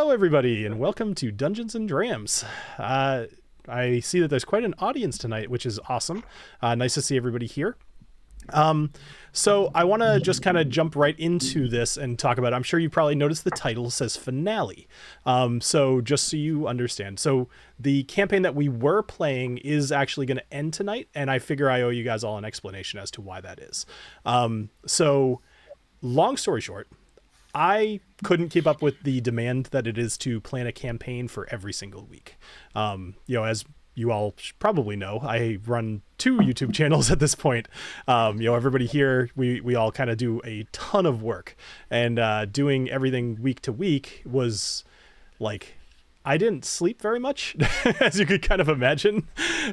Hello, everybody, and welcome to Dungeons and Drams. I see that there's quite an audience tonight, which is awesome. Nice to see everybody here. So I want to just kind of jump right into this and talk about, I'm sure you probably noticed the title says finale. So just so you understand. So the campaign that we were playing is actually going to end tonight, and I figure I owe you guys all an explanation as to why that is. So long story short, I couldn't keep up with the demand that it is to plan a campaign for every single week. As you all probably know, I run 2 YouTube channels at this point. Everybody here, we all kind of do a ton of work, and doing everything week to week was like, I didn't sleep very much, as you could kind of imagine.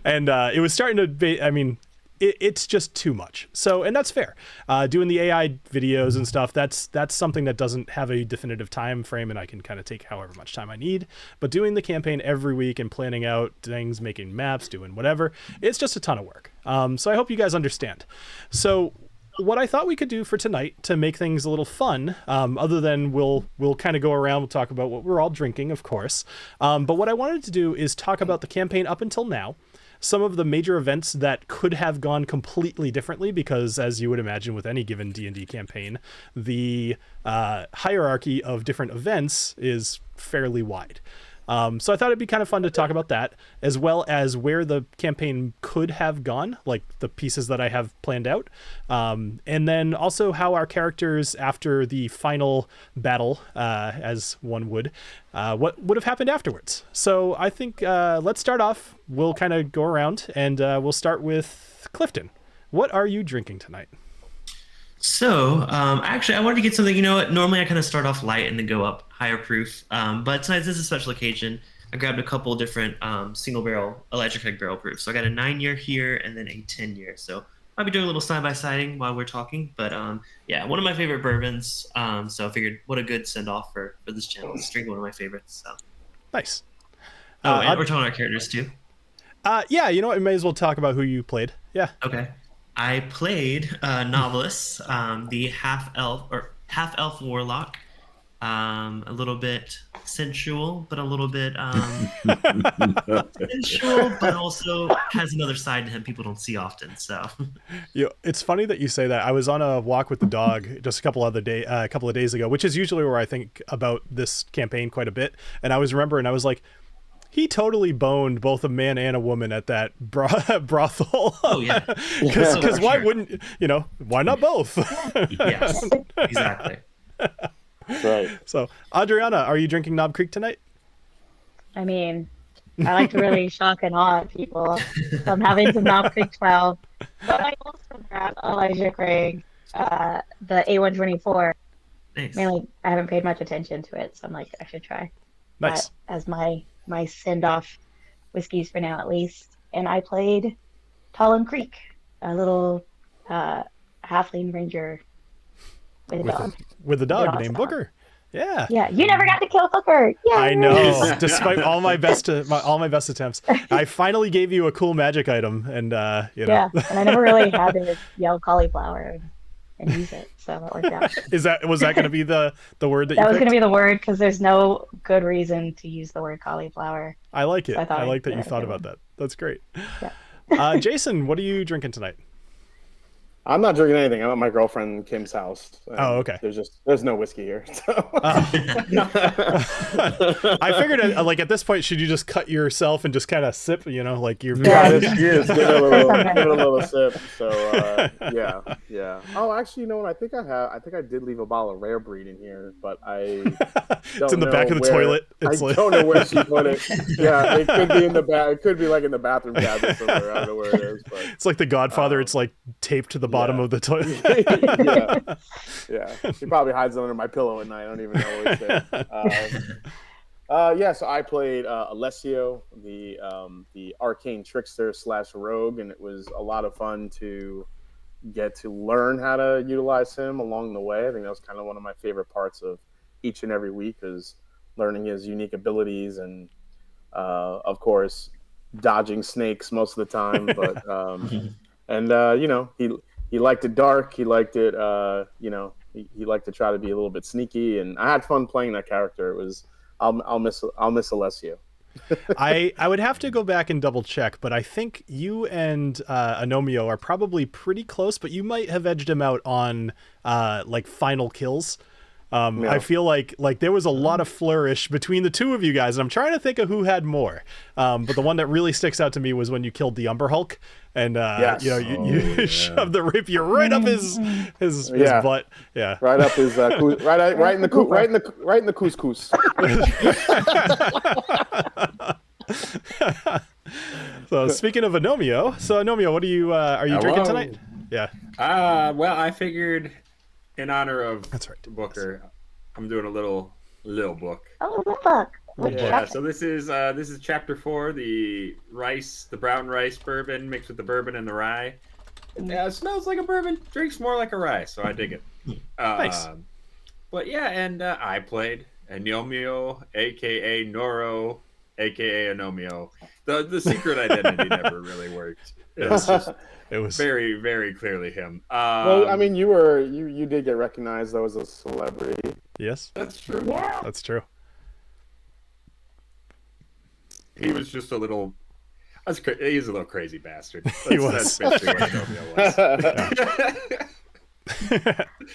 And it was starting to be, it's just too much. So, and that's fair. Doing the AI videos and stuff, that's something that doesn't have a definitive time frame, and I can kind of take however much time I need. But doing the campaign every week and planning out things, making maps, doing whatever, it's just a ton of work. So I hope you guys understand. So what I thought we could do for tonight to make things a little fun, other than we'll kind of go around, we'll talk about what we're all drinking, of course. But what I wanted to do is talk about the campaign up until now, some of the major events that could have gone completely differently, because as you would imagine with any given D&D campaign, the hierarchy of different events is fairly wide. So I thought it'd be kind of fun to talk about that, as well as where the campaign could have gone, like the pieces that I have planned out. And then also how our characters, after the final battle, as one would, what would have happened afterwards. So I think let's start off. We'll kind of go around, and we'll start with Clifton. What are you drinking tonight? So, actually, I wanted to get something, normally I kind of start off light and then go up higher proof. But tonight, this is a special occasion. I grabbed a couple of different single barrel, electric egg barrel proofs. So I got a 9-year here and then a 10-year. So I'll be doing a little side-by-siding while we're talking. But one of my favorite bourbons. So I figured what a good send-off for this channel. Let's drink one of my favorites. So. Nice. And we're talking about our characters too. We may as well talk about who you played. Yeah. Okay. I played Knobolas, the half-elf warlock. A little bit sensual, but a little bit sensual, but also has another side to him people don't see often. So, it's funny that you say that. I was on a walk with the dog just a couple of days ago, which is usually where I think about this campaign quite a bit. And I was remembering, I was like, he totally boned both a man and a woman at that brothel. Oh, yeah. Because why wouldn't, why not both? Yes, exactly. Right. So, Adriana, are you drinking Knob Creek tonight? I like to really shock and awe people. So I'm having some Knob Creek 12. But I also grabbed Elijah Craig, the A124. Nice. Mainly, I haven't paid much attention to it, so I'm like, I should try. Nice. That as my send-off whiskeys for now, at least. And I played TaLin Creek, a little halfling ranger with a dog named Booker. Yeah. Yeah, you never got to kill Booker. Yeah. I know. Despite all my best attempts, I finally gave you a cool magic item, and Yeah, and I never really had to yell cauliflower and use it, so that worked out. Was that going to be the word that you was picked? going to be the word, because there's no good reason to use the word cauliflower. I like it. So I like that you thought about that. That's great. Yeah. Jason, what are you drinking tonight? I'm not drinking anything. I'm at my girlfriend Kim's house. Oh, okay. There's no whiskey here. So. I figured, at this point, should you just cut yourself and just kind of sip? Like you're. Yeah, she is. Give it a little sip. So yeah. Oh, actually, you know what? I think I did leave a bottle of Rare Breed in here, but I. It's in the back of the toilet. Don't know where she put it. Yeah, it could be in the back. It could be like in the bathroom cabinet somewhere. I don't know where it is, but it's like The Godfather. It's like taped to the bottom of the toilet. Yeah. She probably hides it under my pillow at night. I don't even know where it's there. So I played Alessio, the arcane trickster / rogue, and it was a lot of fun to get to learn how to utilize him along the way. I think that was kind of one of my favorite parts of each and every week, is learning his unique abilities and, of course, dodging snakes most of the time. But he liked it dark. He liked it, he liked to try to be a little bit sneaky, and I had fun playing that character. It was I'll miss Alessio. I would have to go back and double check, but I think you and Agnomeio are probably pretty close, but you might have edged him out on like final kills. Yeah. I feel like there was a lot of flourish between the two of you guys, and I'm trying to think of who had more. But the one that really sticks out to me was when you killed the Umber Hulk, and Yes. you shoved the rapier right up his butt. Yeah, Right up his right in the couscous. So speaking of Agnomeio, what are you drinking tonight? Yeah. Well, I figured in honor of That's right. Booker, I'm doing a little book. Oh, look. Yeah, so this is chapter 4, the brown rice bourbon mixed with the bourbon and the rye. Yeah, it smells like a bourbon, drinks more like a rye, so I dig it. Nice. But yeah, and I played Agnomeio, aka Noro, aka Agnomeio. The secret identity never really worked. It was very, very clearly him. Well, I mean, you did get recognized though as a celebrity. Yes, that's true. Yeah. that's true. He was just a little. He's a little crazy bastard. He was. That's basically what Agnomeio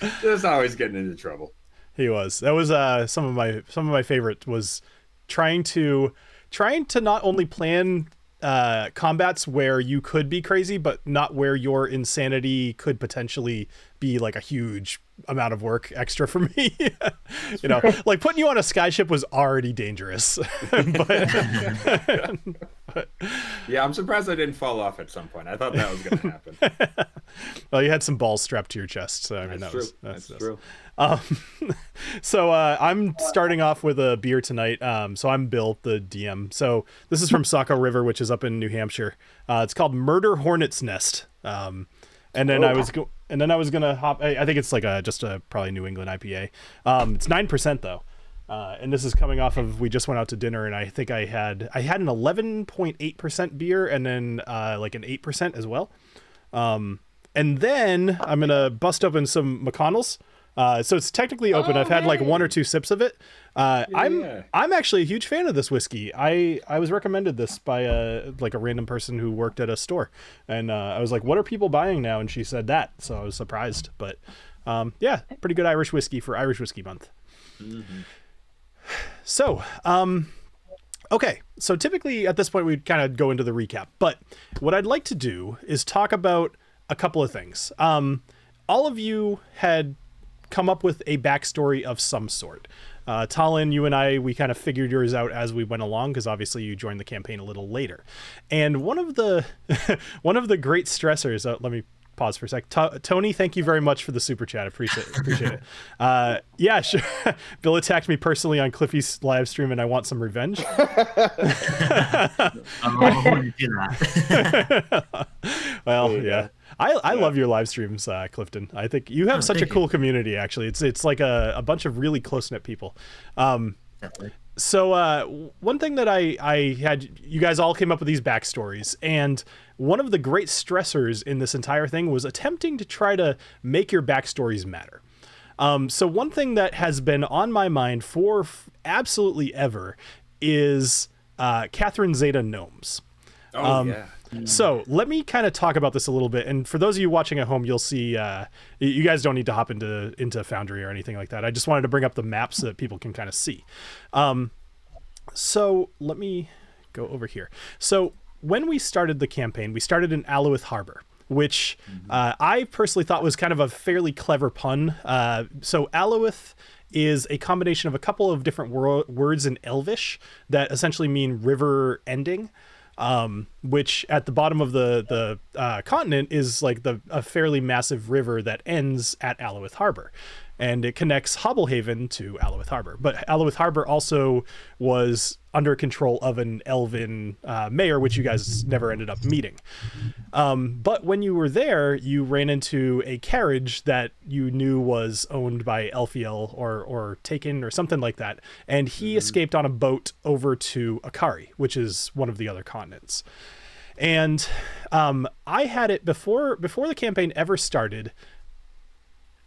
was. Just always getting into trouble. He was. That was some of my favorite was trying to not only plan combats where you could be crazy, but not where your insanity could potentially be like a huge amount of work extra for me. Like putting you on a skyship was already dangerous. but yeah, I'm surprised I didn't fall off at some point. I thought that was going to happen. Well, you had some balls strapped to your chest, so I mean that's true. So I'm starting off with a beer tonight. So I'm Bill, the DM. So this is from Saco River, which is up in New Hampshire. It's called Murder Hornet's Nest. And then I was gonna hop. I think it's like just a probably New England IPA. It's 9% though. And this is coming off of, we just went out to dinner and I think I had an 11.8% beer and then like an 8% as well. And then I'm gonna bust open some McConnell's. So it's technically open. I've had like 1 or 2 sips of it. I'm actually a huge fan of this whiskey. I was recommended this by a random person who worked at a store, and I was like, "What are people buying now?" And she said that, so I was surprised. But yeah, pretty good Irish whiskey for Irish Whiskey Month. Mm-hmm. So okay, so typically at this point we'd kind of go into the recap, but what I'd like to do is talk about a couple of things. All of you had come up with a backstory of some sort. TaLin, you and I, we kind of figured yours out as we went along, because obviously you joined the campaign a little later. And one of the great stressors, let me pause for a sec. Tony, thank you very much for the super chat. Appreciate it. Yeah, sure. Bill attacked me personally on Cliffy's live stream, and I want some revenge. I'm going to do that. Well, yeah. I love your live streams, Clifton. I think you have such a cool community, actually. It's like a bunch of really close-knit people. So one thing that I had, you guys all came up with these backstories, and one of the great stressors in this entire thing was attempting to try to make your backstories matter. So one thing that has been on my mind for absolutely ever is Catherine Zeta Gnomes. Yeah. So let me kind of talk about this a little bit. And for those of you watching at home, you'll see, you guys don't need to hop into Foundry or anything like that. I just wanted to bring up the map so that people can kind of see. So let me go over here. So when we started the campaign, we started in Alewith Harbor, which I personally thought was kind of a fairly clever pun. So Alewith is a combination of a couple of different words in Elvish that essentially mean river ending. Which at the bottom of the continent is like a fairly massive river that ends at Alewith Harbor, and it connects Hobblehaven to Alewith Harbor. But Alewith Harbor also was under control of an elven mayor, which you guys never ended up meeting. But when you were there, you ran into a carriage that you knew was owned by Elfiel or taken or something like that. And he escaped on a boat over to Akari, which is one of the other continents. And I had it before the campaign ever started.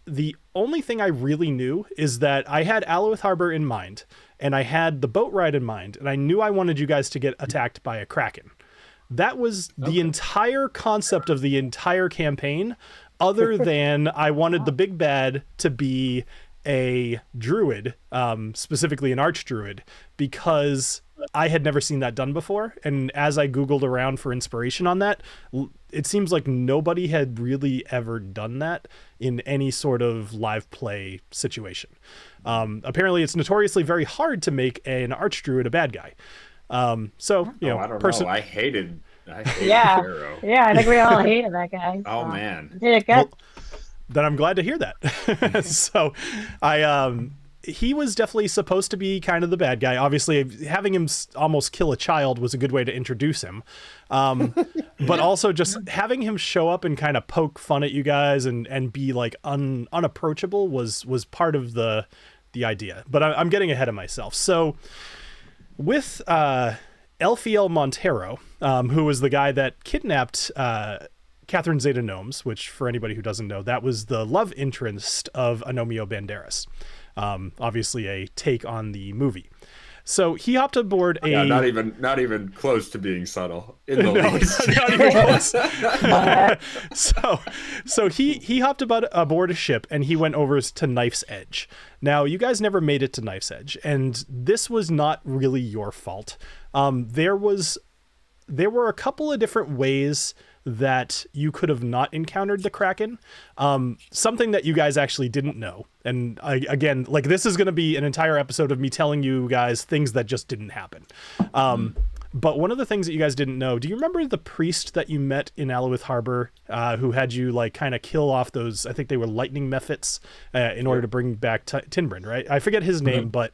The only thing I really knew is that I had Alewith Harbor in mind, and I had the boat ride in mind, and I knew I wanted you guys to get attacked by a kraken. That was the entire concept of the entire campaign, other than I wanted the big bad to be a druid, specifically an archdruid, because I had never seen that done before. And as I Googled around for inspiration on that, it seems like nobody had really ever done that in any sort of live play situation. Apparently it's notoriously very hard to make an archdruid a bad guy. So, you know, I don't know. I hated Pharaoh. Yeah, I think we all hated that guy. So. Oh man. Did it good? Well, then I'm glad to hear that. So he was definitely supposed to be kind of the bad guy. Obviously, having him almost kill a child was a good way to introduce him. But also just having him show up and kind of poke fun at you guys and be like unapproachable was part of the idea. But I'm getting ahead of myself. So with Alessio Morte, who was the guy that kidnapped Catherine Zeta-Gnomes, which for anybody who doesn't know, that was the love interest of Agnomeio Banderas. Obviously a take on the movie. So he hopped aboard not even close to being subtle in the least. Not even close. So he hopped aboard a ship and he went over to Knife's Edge. Now you guys never made it to Knife's Edge, and this was not really your fault. There were a couple of different ways that you could have not encountered the Kraken. Something that you guys actually didn't know. And again, like this is going to be an entire episode of me telling you guys things that just didn't happen. But one of the things that you guys didn't know, do you remember the priest that you met in Alawith Harbor, who had you like kind of kill off those, I think they were lightning mephits, in order to bring back Tinbrand, right? I forget his name, but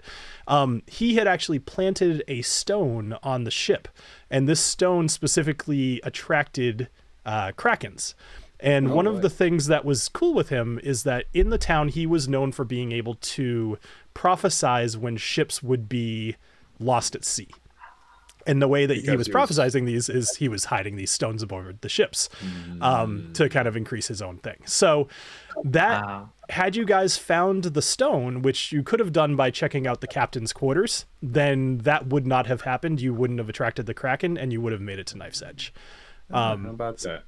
he had actually planted a stone on the ship, and this stone specifically attracted krakens. And one of the things that was cool with him is that in the town, he was known for being able to prophesize when ships would be lost at sea. And the way that he was prophesizing these is he was hiding these stones aboard the ships to kind of increase his own thing. So that had you guys found the stone, which you could have done by checking out the captain's quarters, then that would not have happened. You wouldn't have attracted the Kraken and you would have made it to Knife's Edge. How about that?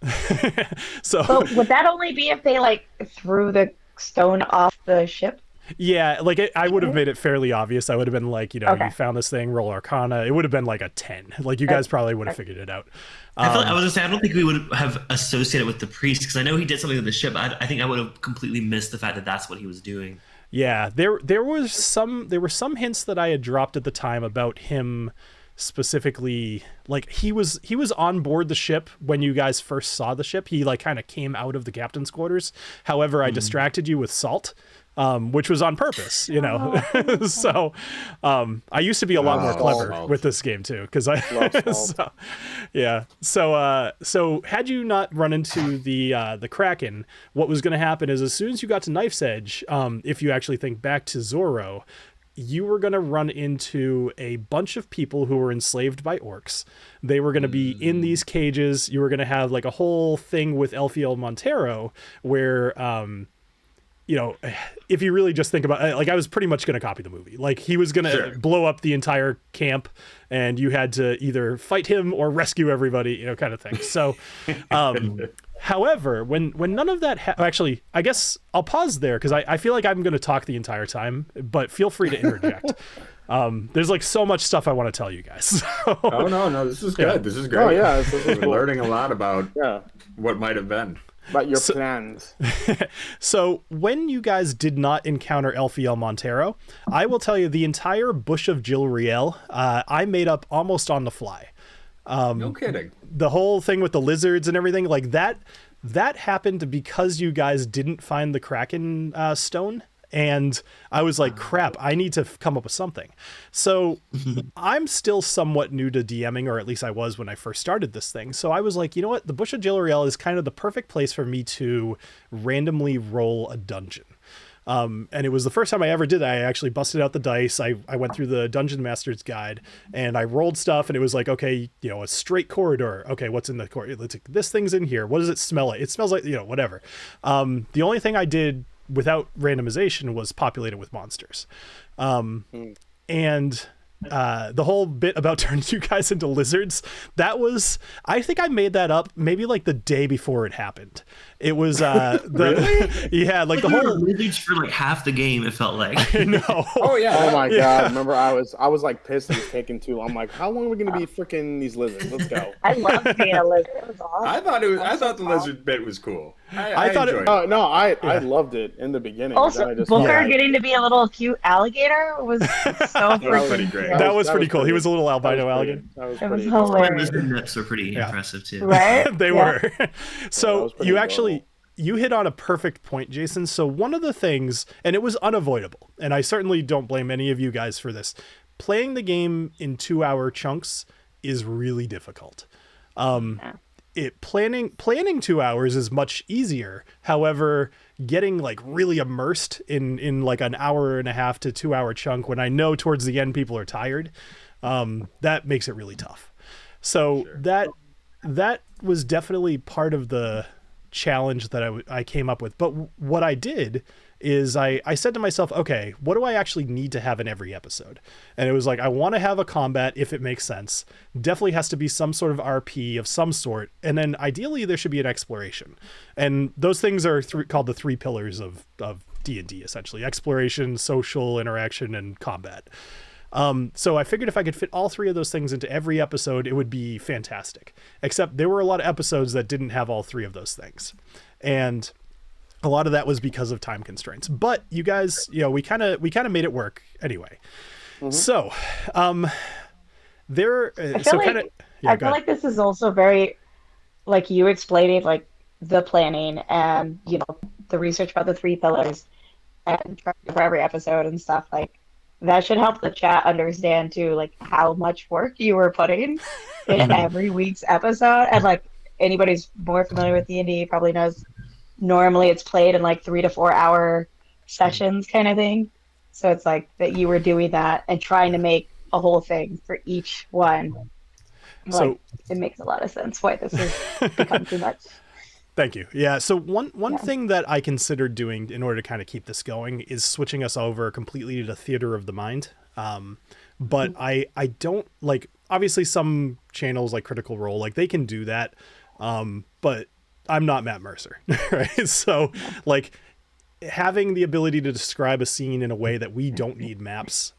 But would that only be if they like threw the stone off the ship? Yeah, like I would have made it fairly obvious. I would have been like, you found this thing, roll Arcana. It would have been like a 10. Like you guys probably would have figured it out. I was gonna say I don't think we would have associated with the priest because I know he did something with the ship. I think I would have completely missed the fact that that's what he was doing. Yeah, there were some hints that I had dropped at the time about him specifically. Like he was on board the ship when you guys first saw the ship. He like kind of came out of the captain's quarters. However, I distracted you with salt. Which was on purpose, you know. So I used to be a lot more clever with this game too, because so had you not run into the Kraken, what was going to happen is as soon as you got to Knife's Edge, if you actually think back to Zorro, you were going to run into a bunch of people who were enslaved by orcs. They were going to be in these cages. You were going to have like a whole thing with Alessio Morte where you know, if you really just think about it, like I was pretty much going to copy the movie. Like he was going to blow up the entire camp and you had to either fight him or rescue everybody, you know, kind of thing. So, however, when none of that, actually, I guess I'll pause there because I feel like I'm going to talk the entire time, but feel free to interject. There's like so much stuff I want to tell you guys. Oh, no, this is good. Yeah. This is great. Oh, yeah. This is cool. Learning a lot about what might have been. About your plans. So when you guys did not encounter Alessio Morte, I will tell you the entire bush of Jilriel, I made up almost on the fly. No kidding. The whole thing with the lizards and everything like that happened because you guys didn't find the Kraken stone. And I was like, crap, I need to come up with something. So I'm still somewhat new to DMing, or at least I was when I first started this thing. So I was like, you know what? The Bush of Jilriel is kind of the perfect place for me to randomly roll a dungeon. And it was the first time I ever did that. I actually busted out the dice. I went through the Dungeon Master's Guide and I rolled stuff and it was like, okay, you know, a straight corridor. Okay, what's in the corridor? This thing's in here. What does it smell like? It smells like, you know, whatever. The only thing I did without randomization was populated with monsters. And and the whole bit about turning you guys into lizards, I think I made that up maybe like the day before it happened. It was Really? Yeah, like the we were whole lizards for like half the game, it felt like. I know. Oh yeah. Oh my Yeah. god. Remember I was like pissed it was taking too long. I'm like, how long are we gonna be freaking these lizards? Let's go. I love being a lizard. It was awesome. I thought the lizard bit was cool. I thought enjoyed Oh no, I loved it in the beginning. Also, Then I just Booker getting to be a little cute alligator was so freaking pretty great. cute. That was pretty cool. He pretty- was a little that albino was alligator. That was It was pretty. hilarious. Lizard nips were pretty Yeah. impressive too. Right? They Yeah. were. So was pretty you adorable. actually you hit on a perfect point, Jason. So one of the things, and it was unavoidable, and I certainly don't blame any of you guys for this, playing the game in 2-hour chunks is really difficult. Planning 2 hours is much easier. However, getting like really immersed in like an hour and a half to 2 hour chunk when I know towards the end people are tired, that makes it really tough. So that was definitely part of the challenge that I came up with. But what I did is I said to myself, okay, what do I actually need to have in every episode? And it was like, I want to have a combat if it makes sense. Definitely has to be some sort of RP of some sort. And then ideally there should be an exploration. And those things are called the 3 pillars of D&D, essentially: exploration, social interaction, and combat. So I figured if I could fit all 3 of those things into every episode, it would be fantastic. Except there were a lot of episodes that didn't have all 3 of those things. And a lot of that was because of time constraints. But you guys, we kind of made it work anyway. Mm-hmm. So, I feel like this is also very, like you explaining, like the planning and the research about the 3 pillars and for every episode and stuff. Like that should help the chat understand too, like how much work you were putting in every week's episode. And like anybody who's more familiar with D&D probably knows, normally it's played in like 3 to 4 hour sessions kind of thing. So it's like that you were doing that and trying to make a whole thing for each one. Like, it makes a lot of sense why this has become too much. Thank you. Yeah. So one thing that I considered doing in order to kind of keep this going is switching us over completely to theater of the mind. But I don't like, obviously some channels like Critical Role, like they can do that. But I'm not Matt Mercer, right? So like having the ability to describe a scene in a way that we don't need maps,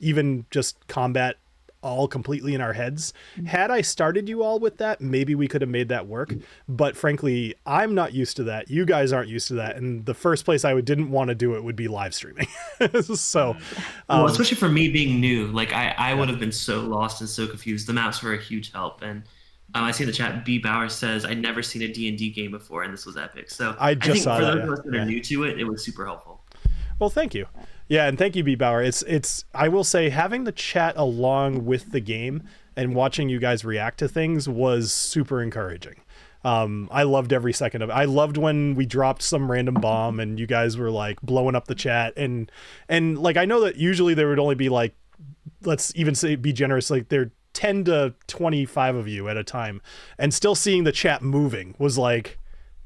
even just combat all completely in our heads. Had I started you all with that, maybe we could have made that work. But frankly, I'm not used to that. You guys aren't used to that. And the first place I didn't want to do it would be live streaming. So, well, especially for me being new, like I would have been so lost and so confused. The maps were a huge help. And I see in the chat, B. Bauer says, I'd never seen a D&D game before, and this was epic. So I think for those of us that are new to it, it was super helpful. Well, thank you. Yeah, and thank you, B. Bauer. It's I will say having the chat along with the game and watching you guys react to things was super encouraging. I loved every second of it. I loved when we dropped some random bomb and you guys were like blowing up the chat. And like, I know that usually there would only be like, let's even say, be generous, like there 10 to 25 of you at a time, and still seeing the chat moving was like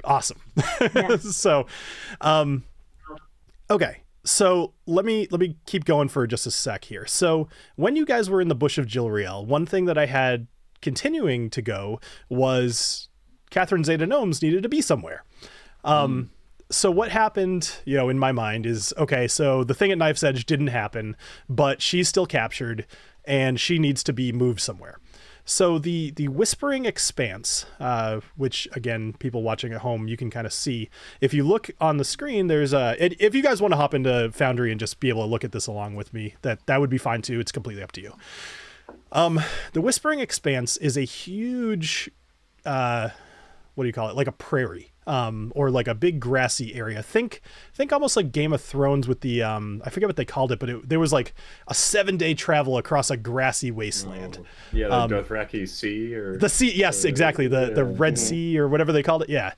awesome. Yeah. So, okay. So let me keep going for just a sec here. So when you guys were in the Bush of Jilriel, one thing that I had continuing to go was Catherine Zeta Gnomes needed to be somewhere. So what happened, in my mind is, okay, so the thing at Knife's Edge didn't happen, but she's still captured and she needs to be moved somewhere. So the Whispering Expanse, which again, people watching at home, you can kind of see. If you look on the screen, there's if you guys want to hop into Foundry and just be able to look at this along with me, that would be fine too. It's completely up to you. The Whispering Expanse is a huge, what do you call it? Like a prairie. Or like a big grassy area. Think almost like Game of Thrones with the I forget what they called it, but there was like a 7-day travel across a grassy wasteland. Oh, yeah, the Dothraki Sea or the sea. Yes, exactly. The Red Sea or whatever they called it. Yeah.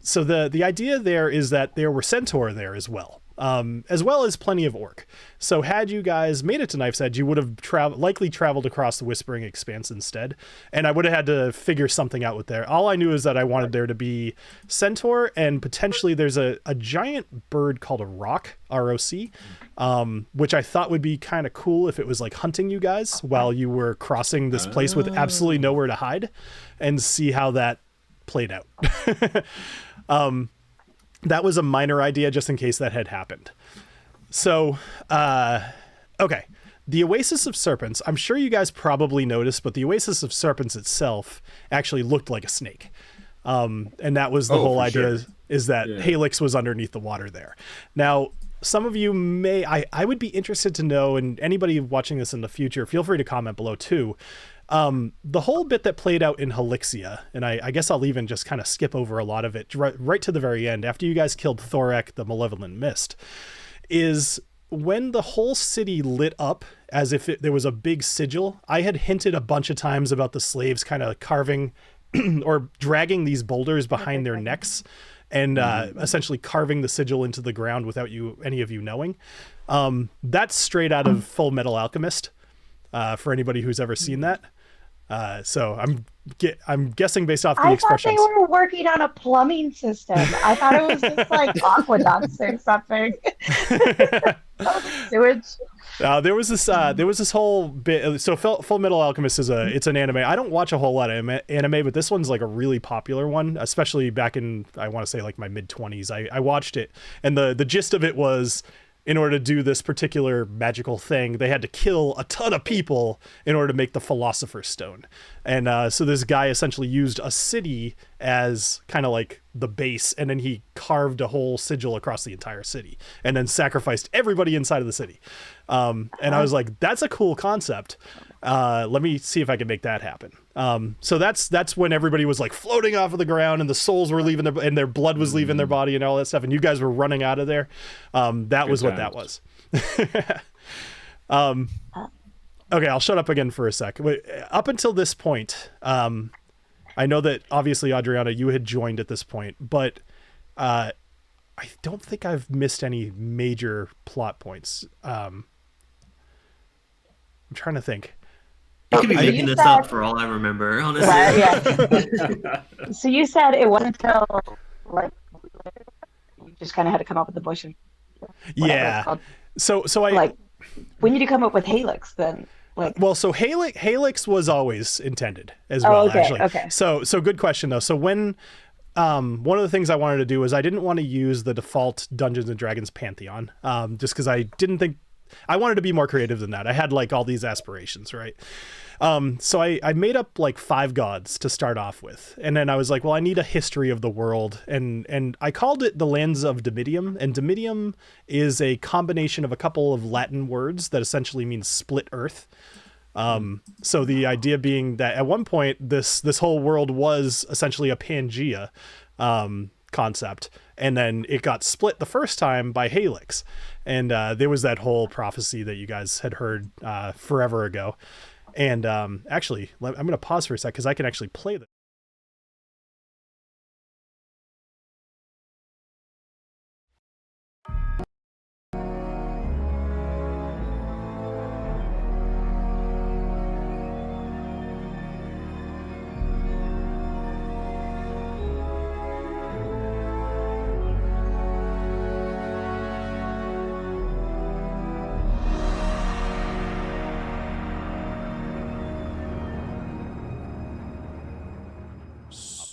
So the idea there is that there were centaur there as well as plenty of orc. So had you guys made it to Knife's Edge, you would have likely traveled across the Whispering Expanse instead. And I would have had to figure something out with there. All I knew is that I wanted there to be centaur, and potentially there's a giant bird called a roc, R-O-C, which I thought would be kind of cool if it was like hunting you guys while you were crossing this place with absolutely nowhere to hide, and see how that played out. That was a minor idea just in case that had happened. So, okay. The Oasis of Serpents, I'm sure you guys probably noticed, but the Oasis of Serpents itself actually looked like a snake. And that was the whole idea, is that Halix was underneath the water there. Now, some of you may, I would be interested to know, and anybody watching this in the future, feel free to comment below too. The whole bit that played out in Helixia, and I guess I'll even just kind of skip over a lot of it right to the very end, after you guys killed Thorek, the Malevolent Mist, is when the whole city lit up as if there was a big sigil. I had hinted a bunch of times about the slaves kind of carving or dragging these boulders behind their necks and essentially carving the sigil into the ground without any of you knowing. That's straight out of Full Metal Alchemist, for anybody who's ever seen that. So I'm guessing based off the expressions. I thought they were working on a plumbing system. I thought it was just like aqueducts or something. Sewage. There was this whole bit. So Full Metal Alchemist it's an anime. I don't watch a whole lot of anime, but this one's like a really popular one, especially back in, I want to say like my mid-20s. I watched it, and the gist of it was, in order to do this particular magical thing, they had to kill a ton of people in order to make the Philosopher's Stone. And so this guy essentially used a city as kind of like the base, and then he carved a whole sigil across the entire city and then sacrificed everybody inside of the city. And I was like, that's a cool concept. Let me see if I can make that happen. So that's when everybody was like floating off of the ground, and the souls were leaving and their blood was leaving their body and all that stuff. And you guys were running out of there. That was what that was. Okay, I'll shut up again for a sec. Up until this point, I know that obviously, Adriana, you had joined at this point, but I don't think I've missed any major plot points. I'm trying to think. I could be making this up for all I remember, honestly. Yeah. So you said it wasn't until like you just kind of had to come up with the bush and yeah. So I like when did you come up with Halix then? Like, well, so Halix was always intended as well. Okay, actually. Okay. So good question though. So when one of the things I wanted to do was I didn't want to use the default Dungeons and Dragons pantheon, just because I didn't think I wanted to be more creative than that. I had like all these aspirations, right? So I made up like 5 gods to start off with. And then I was like, well, I need a history of the world. And I called it the Lands of Domitium. And Domitium is a combination of a couple of Latin words that essentially means split earth. So the idea being that at one point, this whole world was essentially a Pangea concept. And then it got split the first time by Halix. And there was that whole prophecy that you guys had heard forever ago. And actually, I'm going to pause for a sec because I can actually play this.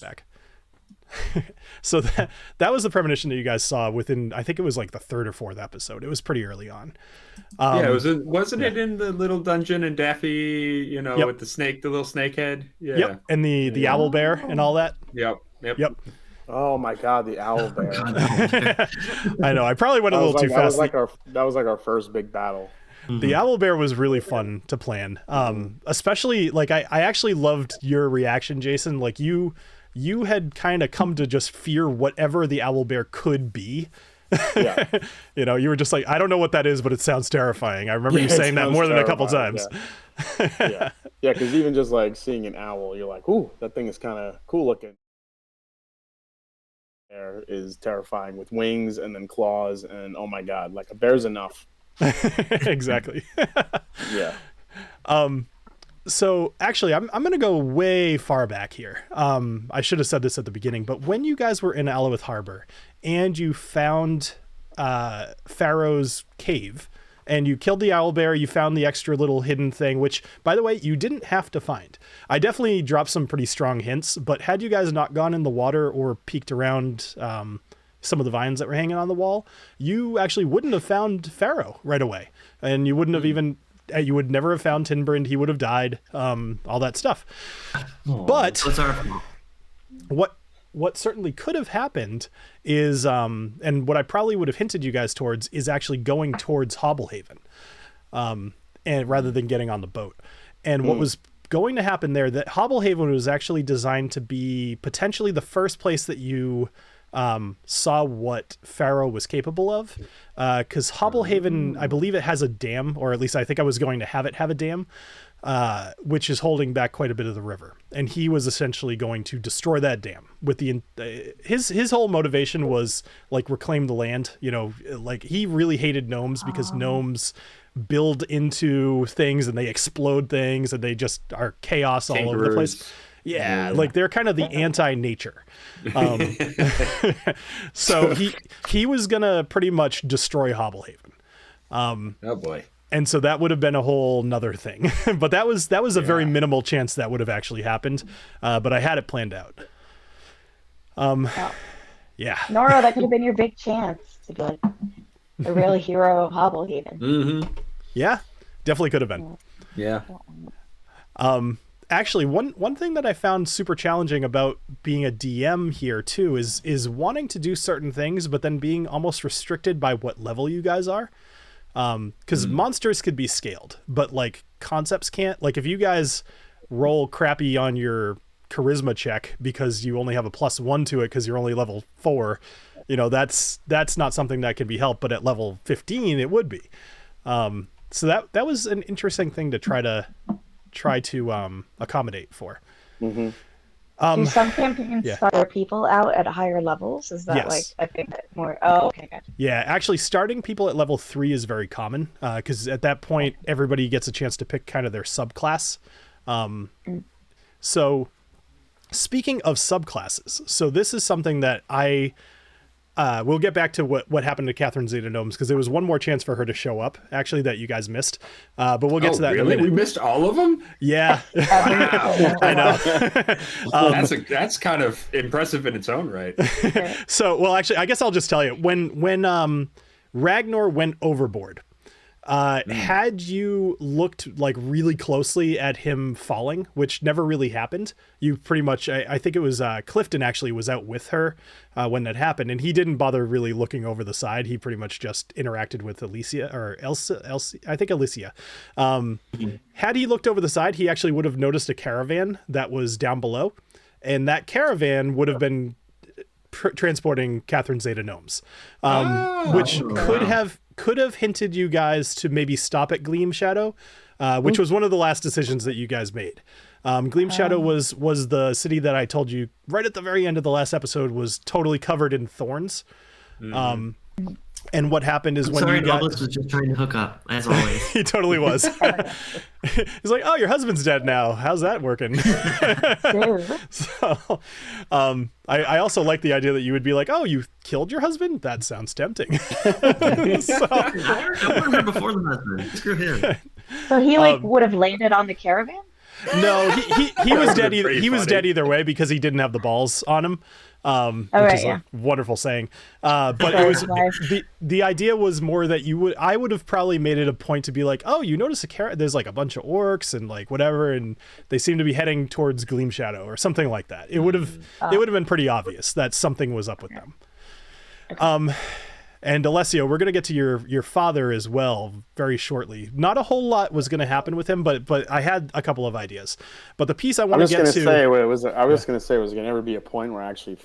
Back. So that was the premonition that you guys saw within, I think it was like the 3rd or 4th episode. It was pretty early on. Wasn't it in the little dungeon and Daffy, with the little snake head? Yeah. Yep. And the owl bear and all that. Yep. Oh my God, the owl bear! I know. I probably went a little too fast. That was like our first big battle. The owl bear was really fun to plan. Especially like I actually loved your reaction, Jason. Like you had kind of come to just fear whatever the owl bear could be. Yeah. You were just like, I don't know what that is, but it sounds terrifying. I remember you saying that more than a couple times. Yeah. Yeah, because even just like seeing an owl, you're like, ooh, that thing is kind of cool looking. Bear is terrifying with wings and then claws, and oh my God, like a bear's enough. Exactly. Yeah. So actually, I'm going to go way far back here. I should have said this at the beginning, but when you guys were in Alowith Harbor and you found Pharaoh's cave and you killed the owlbear, you found the extra little hidden thing, which, by the way, you didn't have to find. I definitely dropped some pretty strong hints, but had you guys not gone in the water or peeked around some of the vines that were hanging on the wall, you actually wouldn't have found Pharaoh right away. And you wouldn't have even... You would never have found Tinbrand. He would have died. All that stuff. But what certainly could have happened is, and what I probably would have hinted you guys towards is actually going towards Hobblehaven, and rather than getting on the boat. And what was going to happen there, that Hobblehaven was actually designed to be potentially the first place that you saw what Pharaoh was capable of, because Hobblehaven, I believe it has a dam, or at least I think I was going to have it have a dam, which is holding back quite a bit of the river, and he was essentially going to destroy that dam with the his whole motivation was like reclaim the land. You know, like he really hated gnomes because gnomes build into things and they explode things and they just are chaos all over the place. Yeah, like they're kind of the anti-nature. So he was gonna pretty much destroy Hobblehaven. Oh boy. And so that would have been a whole nother thing. But that was a very minimal chance that would have actually happened. But I had it planned out. Yeah. Nora, that could have been your big chance to be like the real hero of Hobblehaven. Mm-hmm. Yeah, definitely could have been. Yeah. Actually, one thing that I found super challenging about being a DM here too is wanting to do certain things, but then being almost restricted by what level you guys are. Because monsters could be scaled, but like concepts can't. Like if you guys roll crappy on your charisma check because you only have a +1 to it because you're only level 4, you know, that's not something that can be helped. But at level 15, it would be. So that was an interesting thing to try to accommodate for. Do some campaigns start people out at higher levels? Is that like I think that more? Oh, okay, gotcha. Yeah, actually, starting people at level 3 is very common because at that point everybody gets a chance to pick kind of their subclass. So, speaking of subclasses, so this is something that we'll get back to what happened to Catherine Zeta Gnomes because there was one more chance for her to show up, actually, that you guys missed. But we'll get to that in a minute. We missed all of them? Yeah. Wow. I know. That's kind of impressive in its own right. So, well, actually, I guess I'll just tell you. When Ragnar went overboard, had you looked like really closely at him falling, which never really happened, you pretty much, I think it was Clifton actually was out with her when that happened, and he didn't bother really looking over the side. He pretty much just interacted with Alicia or Elsa, I think Alicia. Had he looked over the side, he actually would have noticed a caravan that was down below, and that caravan would have been transporting Catherine Zeta Gnomes, which could have hinted you guys to maybe stop at Gleam Shadow, which was one of the last decisions that you guys made. Gleam Shadow was the city that I told you right at the very end of the last episode was totally covered in thorns. And what happened is when you got... Knobolas was just trying to hook up, as always. He totally was. He's like, oh, your husband's dead now. How's that working? So, I also like the idea that you would be like, oh, you killed your husband? That sounds tempting. I wanted her before the husband. Screw him. So he would have landed on the caravan? No, he was dead. He was dead either way because he didn't have the balls on him. Which is a wonderful saying. But it was the idea was more that I would have probably made it a point to be like, oh, you notice there's like a bunch of orcs and like whatever, and they seem to be heading towards Gleam Shadow or something like that. It would have been pretty obvious that something was up with them. Okay. And Alessio, we're going to get to your father as well very shortly. Not a whole lot was going to happen with him, but I had a couple of ideas. But the piece I want to get to... I was going to say, was there going to ever be a point where I actually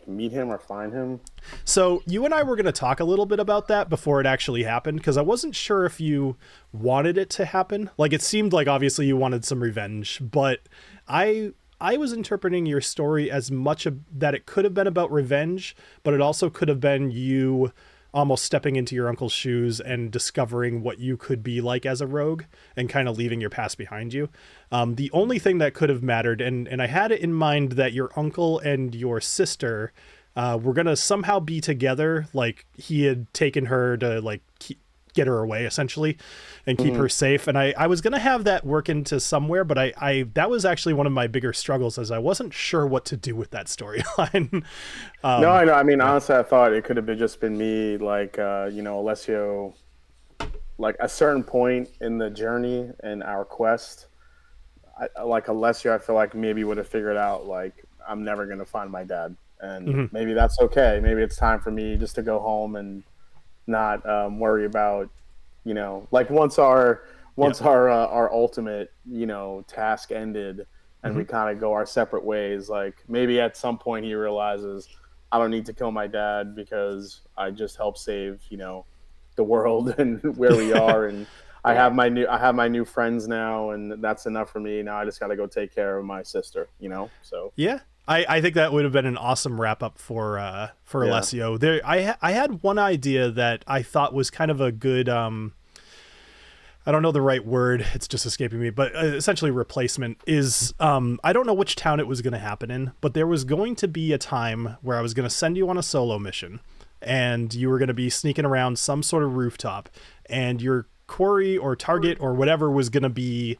meet him or find him? So you and I were going to talk a little bit about that before it actually happened, because I wasn't sure if you wanted it to happen. Like, it seemed like obviously you wanted some revenge, but I was interpreting your story as much that it could have been about revenge, but it also could have been you almost stepping into your uncle's shoes and discovering what you could be like as a rogue and kind of leaving your past behind you. The only thing that could have mattered, and I had it in mind that your uncle and your sister were going to somehow be together. Like he had taken her to like get her away essentially and keep her safe. And I was going to have that work into somewhere, but I that was actually one of my bigger struggles, as I wasn't sure what to do with that storyline. No, I know. I mean, honestly, I thought it could have just been me, like, Alessio, like a certain point in the journey and our quest, like Alessio, I feel like maybe would have figured out, like, I'm never going to find my dad. And maybe that's okay. Maybe it's time for me just to go home and not worry about, like once our ultimate, task ended and we kind of go our separate ways, like maybe at some point he realizes I don't need to kill my dad because I just helped save, the world and where we are. And I have my new friends now, and that's enough for me. Now I just got to go take care of my sister, so. Yeah. I think that would have been an awesome wrap up for Alessio. There, I had one idea that I thought was kind of a good, I don't know the right word, it's just escaping me, but essentially replacement is, I don't know which town it was going to happen in, but there was going to be a time where I was going to send you on a solo mission and you were going to be sneaking around some sort of rooftop and your quarry or target or whatever was going to be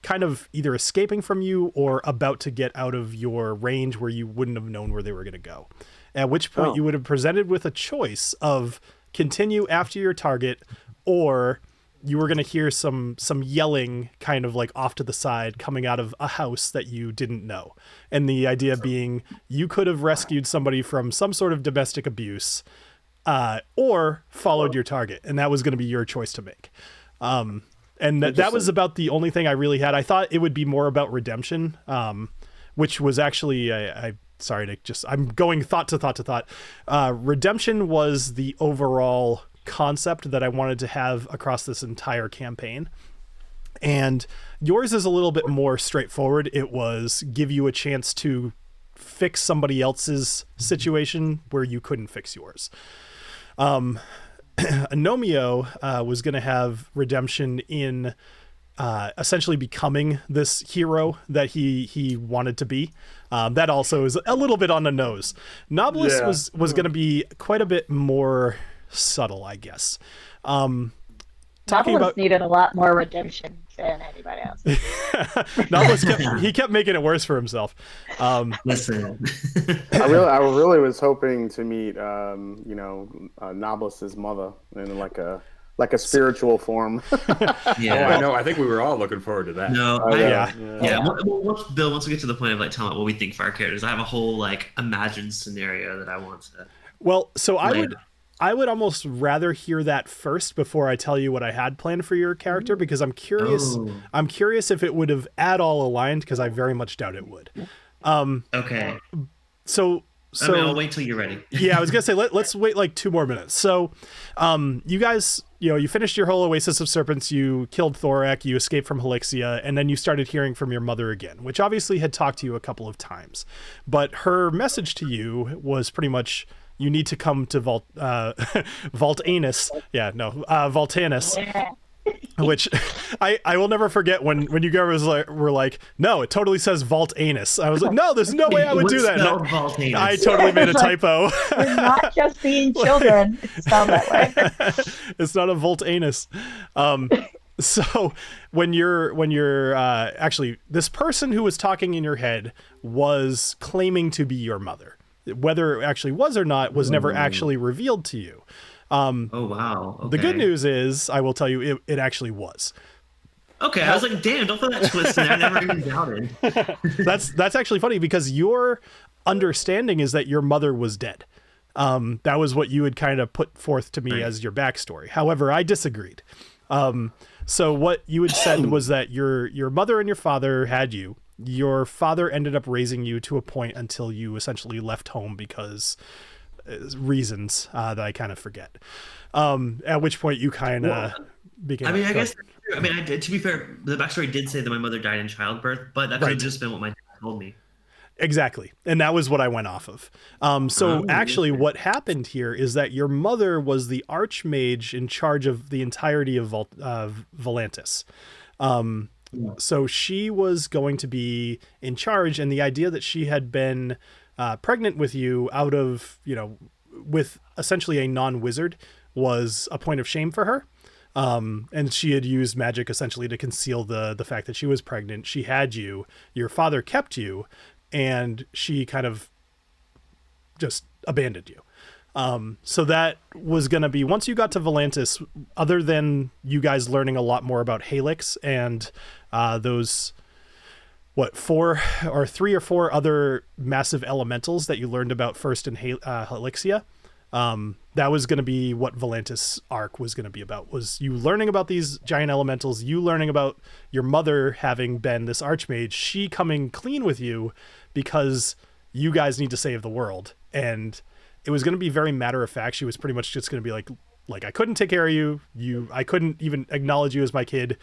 kind of either escaping from you or about to get out of your range where you wouldn't have known where they were going to go. At which point you would have presented with a choice of continue after your target, or you were going to hear some yelling kind of like off to the side coming out of a house that you didn't know. And the idea being you could have rescued somebody from some sort of domestic abuse, or followed your target. And that was going to be your choice to make. And that was about the only thing I really had. I thought it would be more about redemption, which was actually, I'm going thought to thought. Redemption was the overall concept that I wanted to have across this entire campaign. And yours is a little bit more straightforward. It was give you a chance to fix somebody else's situation where you couldn't fix yours. Agnomeio was going to have redemption in essentially becoming this hero that he wanted to be. That also is a little bit on the nose. Knobolas was going to be quite a bit more subtle, I guess. Knobolas needed a lot more redemption than anybody else. Knobolas kept making it worse for himself. Listen, I really was hoping to meet, Knobolas's mother in like a spiritual form. Yeah, I know. I think we were all looking forward to that. No, yeah. Once we get to the point of like telling what we think for our characters, I have a whole like imagined scenario that I want to. Well, so I would almost rather hear that first before I tell you what I had planned for your character, because I'm curious. I'm curious if it would have at all aligned, because I very much doubt it would. Okay. So I mean, I'll wait till you're ready. Yeah, I was gonna say let's wait like 2 more minutes. So, you guys, you finished your whole Oasis of Serpents. You killed Thorak. You escaped from Helixia, and then you started hearing from your mother again, which obviously had talked to you a couple of times, but her message to you was pretty much, you need to come to Voltanus. Voltanus. Which I will never forget when you guys were like, no, it totally says Voltanus. I was like, no, there's no way I would do that. I totally made a typo. We're not just being children. It's spelled that way. It's not a Voltanus. So when you're actually, this person who was talking in your head was claiming to be your mother. Whether it actually was or not was never actually revealed to you. Oh, wow. Okay. The good news is, I will tell you, it actually was. Okay, I was like, damn, don't put that twist in there. I never even doubted. That's actually funny, because your understanding is that your mother was dead. That was what you had kind of put forth to me as your backstory. However, I disagreed. So what you had said was that your mother and your father had you. Your father ended up raising you to a point until you essentially left home because reasons that I kind of forget. At which point you kind of became. I mean, I guess. I mean, to be fair, the backstory did say that my mother died in childbirth, but that could have just been what my dad told me. Exactly. And that was what I went off of. So actually what happened here is that your mother was the archmage in charge of the entirety of Volantis. So she was going to be in charge, and the idea that she had been pregnant with you out of, with essentially a non-wizard was a point of shame for her. And she had used magic essentially to conceal the fact that she was pregnant. She had you, your father kept you, and she kind of just abandoned you. So that was going to be, once you got to Volantis, other than you guys learning a lot more about Helix and those, three or four other massive elementals that you learned about first in Helixia, that was going to be what Volantis arc was going to be about, was you learning about these giant elementals, you learning about your mother having been this archmage, she coming clean with you because you guys need to save the world. And it was going to be very matter of fact. She was pretty much just going to be like, I couldn't take care of you. I couldn't even acknowledge you as my kid.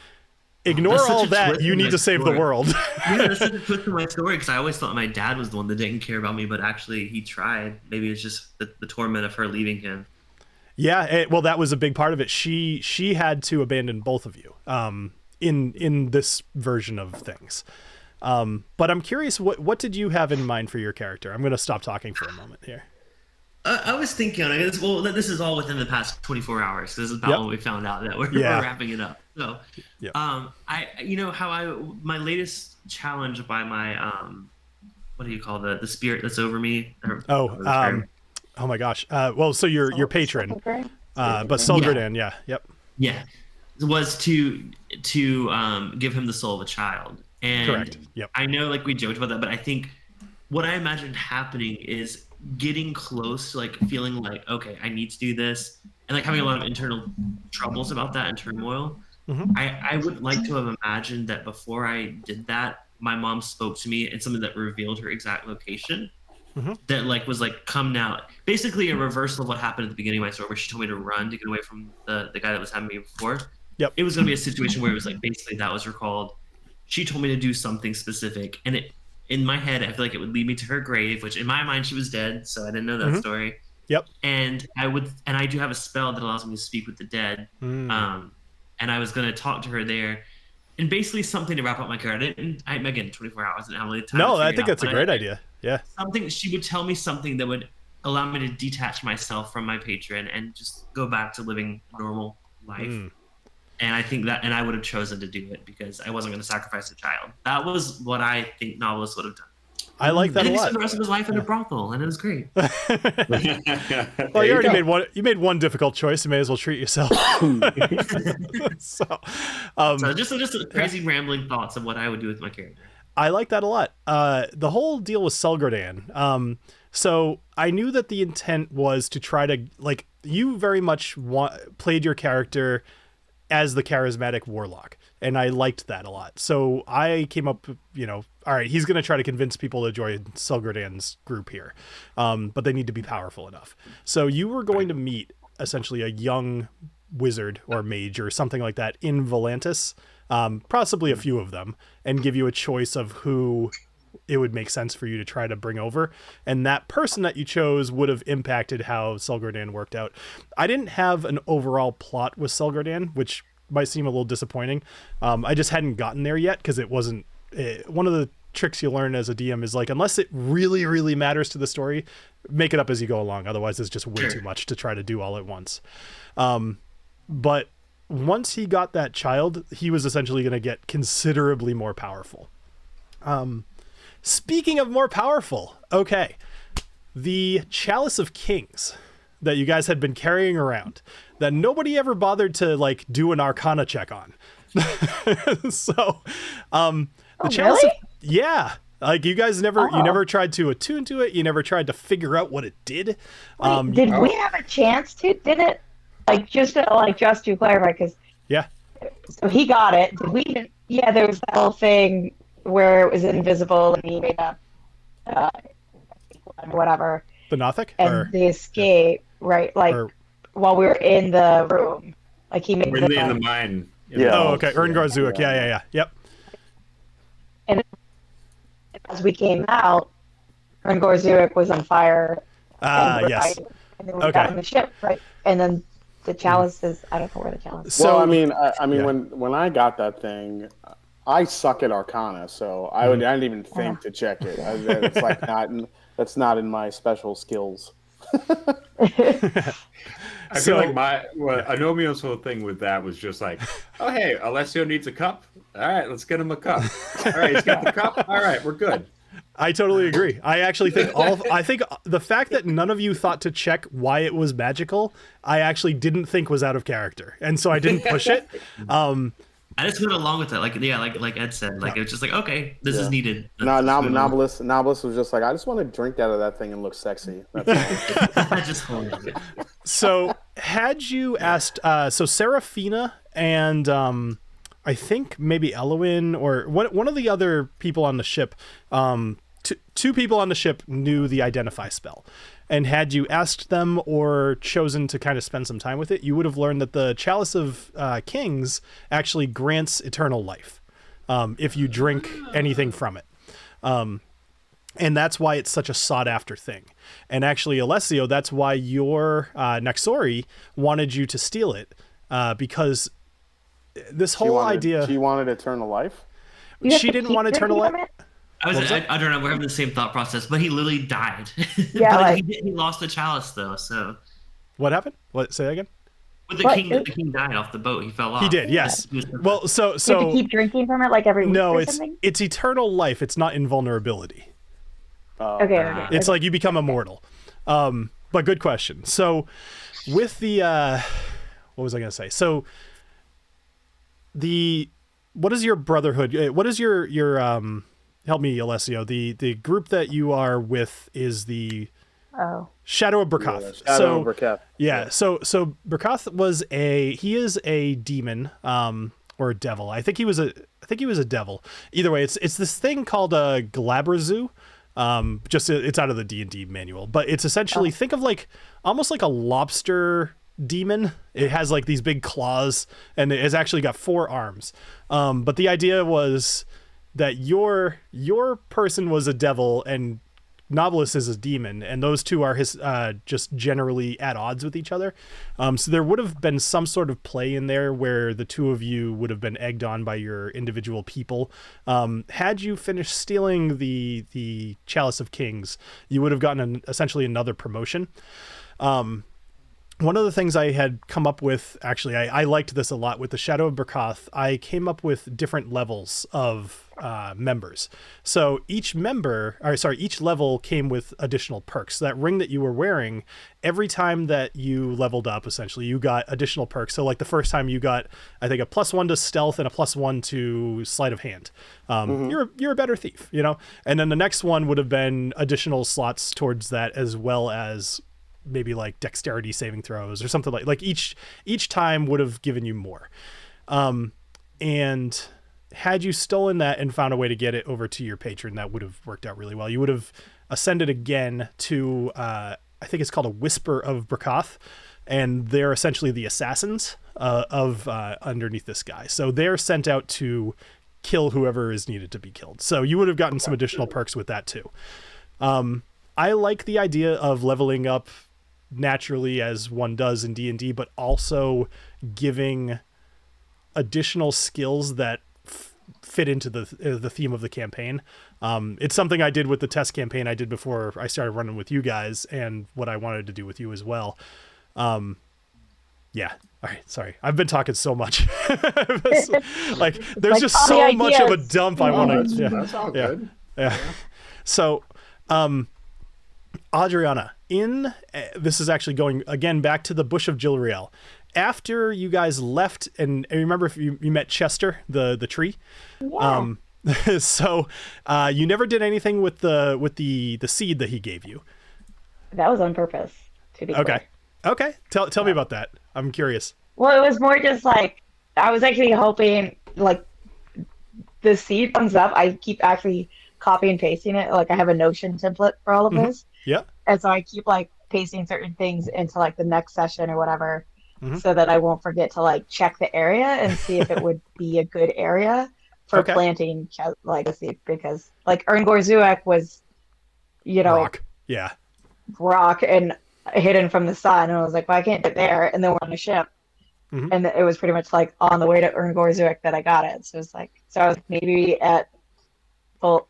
Ignore all that. You need to save the world. Yeah, that's such a twist in my story, because I always thought my dad was the one that didn't care about me, but actually he tried. Maybe it's just the torment of her leaving him. Yeah, well, that was a big part of it. She had to abandon both of you in this version of things. But I'm curious, what did you have in mind for your character? I'm going to stop talking for a moment here. I was thinking, this is all within the past 24 hours. This is about when we found out that we're wrapping it up. So, my latest challenge by my, what do you call the spirit that's over me? Oh my gosh. So your patron, but Selgradan, yeah, was to give him the soul of a child. And correct. Yep. I know, we joked about that, but I think what I imagined happening is getting close to feeling like, okay, I need to do this, and having a lot of internal troubles about that and turmoil. Mm-hmm. I would like to have imagined that before I did that, my mom spoke to me and something that revealed her exact location. Mm-hmm. That was come now. Basically a reversal of what happened at the beginning of my story, where she told me to run to get away from the guy that was having me before. Yep. It was going to be a situation where it was basically that was recalled. She told me to do something specific, and in my head, I feel like it would lead me to her grave, which in my mind she was dead, so I didn't know that story. Yep. And I do have a spell that allows me to speak with the dead. And I was going to talk to her there, and basically something to wrap up my career. Again, 24 hours, and how many times. No, I think that's a great idea. Yeah. She would tell me something that would allow me to detach myself from my patron and just go back to living normal life. And I think that, and I would have chosen to do it because I wasn't going to sacrifice a child. That was what I think Knobolas would have done. I like that a lot. He spent the rest of his life in a brothel, and it was great. Well, you already made one. You made one difficult choice. You may as well treat yourself. So just crazy rambling thoughts of what I would do with my character. I like that a lot. The whole deal with Selgradan. So I knew that the intent was to try to you very much played your character as the charismatic warlock, and I liked that a lot. So I came up, all right, he's going to try to convince people to join Selgradan's group here, but they need to be powerful enough. So you were going to meet essentially a young wizard or mage or something like that in Volantis, possibly a few of them, and give you a choice of who it would make sense for you to try to bring over. And that person that you chose would have impacted how Selgradan worked out. I didn't have an overall plot with Selgradan, which might seem a little disappointing. I just hadn't gotten there yet because it wasn't one of the tricks you learn as a DM is unless it really, really matters to the story, make it up as you go along. Otherwise it's just way too much to try to do all at once. But once he got that child, he was essentially going to get considerably more powerful. Speaking of more powerful, okay, the Chalice of Kings that you guys had been carrying around that nobody ever bothered to do an Arcana check on. So, the Chalice really? You guys you never tried to attune to it. You never tried to figure out what it did. Wait, did we have a chance to? Did it? Just to clarify, because so he got it. Did we? Yeah, there was that whole thing where it was invisible and he made up whatever. The Nothic? And the escape, right? While we were in the room. He made in the mine. Yeah. Oh, okay. Erngar Zuik. Yeah. Yep. And as we came out, Ungorzuik was on fire. Yes. And then we got on the ship, right? And then the chalice is, I don't know where the chalice is. So, well, I mean, when I got that thing, I suck at Arcana, so I didn't even think to check it. It's like that's not in my special skills. I feel like Agnomeio's whole thing with that was just like, oh hey, Alessio needs a cup. All right, let's get him a cup. All right, he's got the cup. All right, we're good. I totally agree. I actually think I think the fact that none of you thought to check why it was magical, I actually didn't think was out of character, and so I didn't push it. I just went along with it, like Ed said, like it was just like, okay, this is needed. Knobolas was just like, I just want to drink out of that thing and look sexy. That's So had you asked, so Serafina and I think maybe Elowin or one of the other people on the ship, two people on the ship knew the identify spell. And had you asked them or chosen to kind of spend some time with it, you would have learned that the Chalice of Kings actually grants eternal life if you drink anything from it. And that's why it's such a sought-after thing. And actually, Alessio, that's why your Naxori wanted you to steal it, because this whole idea... She wanted eternal life? She didn't want eternal life? I don't know. We're having the same thought process, but he literally died. Yeah, but he lost the chalice though. So what happened? What? Say that again. With the king died off the boat. He fell off. He did. Yes. Well, so you have to keep drinking from it like every week. No, or something? it's eternal life. It's not invulnerability. Okay. It's like you become immortal. But good question. So with the what was I going to say? So what is your brotherhood? What is your help me, Alessio. The group that you are with is the Shadow of Burkoth. Shadow of Burkoth. Yeah. So Burkoth he is a demon, or a devil. I think he was a devil. Either way, it's this thing called a Glabrazu. It's out of the D&D manual, but it's essentially think of like almost like a lobster demon. It has like these big claws, and it has actually got 4 arms. But the idea was that your person was a devil and Knobolas is a demon, and those two are just generally at odds with each other. So there would have been some sort of play in there where the two of you would have been egged on by your individual people. Had you finished stealing the Chalice of Kings, you would have gotten essentially another promotion. One of the things I had come up with, actually, I liked this a lot with the Shadow of Burkoth. I came up with different levels of members. So each level came with additional perks. So that ring that you were wearing, every time that you leveled up, essentially, you got additional perks. So like the first time you got, I think, a +1 to stealth and a +1 to sleight of hand. You're a better thief, you know? And then the next one would have been additional slots towards that, as well as maybe like dexterity saving throws or something like each time would have given you more. And had you stolen that and found a way to get it over to your patron, that would have worked out really well. You would have ascended again to, I think it's called a Whisper of Burkoth, and they're essentially the assassins of underneath this guy. So they're sent out to kill whoever is needed to be killed. So you would have gotten some additional perks with that too. I like the idea of leveling up naturally as one does in D&D, but also giving additional skills that fit into the theme of the campaign. It's something I did with the test campaign I did before I started running with you guys, and what I wanted to do with you as well. Yeah. All right. Sorry. I've been talking so much. Like there's like just so much of a dump I want to. That's all good. Yeah. So, Adriana, this is actually going again back to the Bush of Jilriel. After you guys left, and remember if you met Chester, the tree. Yeah. So you never did anything with the seed that he gave you. That was on purpose, to be clear. Okay. Tell me about that. I'm curious. Well, it was more just like I was actually hoping like the seed comes up. I keep actually copy and pasting it. Like I have a Notion template for all of this. Yeah. And so I keep like pasting certain things into like the next session or whatever, so that I won't forget to like check the area and see if it would be a good area for planting like a seed, because like Ungorzuik was rock. Yeah. Rock and hidden from the sun. And I was like, well, I can't get there. And then we're on a ship. Mhm. And it was pretty much like on the way to Urngorzuk that I got it. So it was like, so I was maybe at full.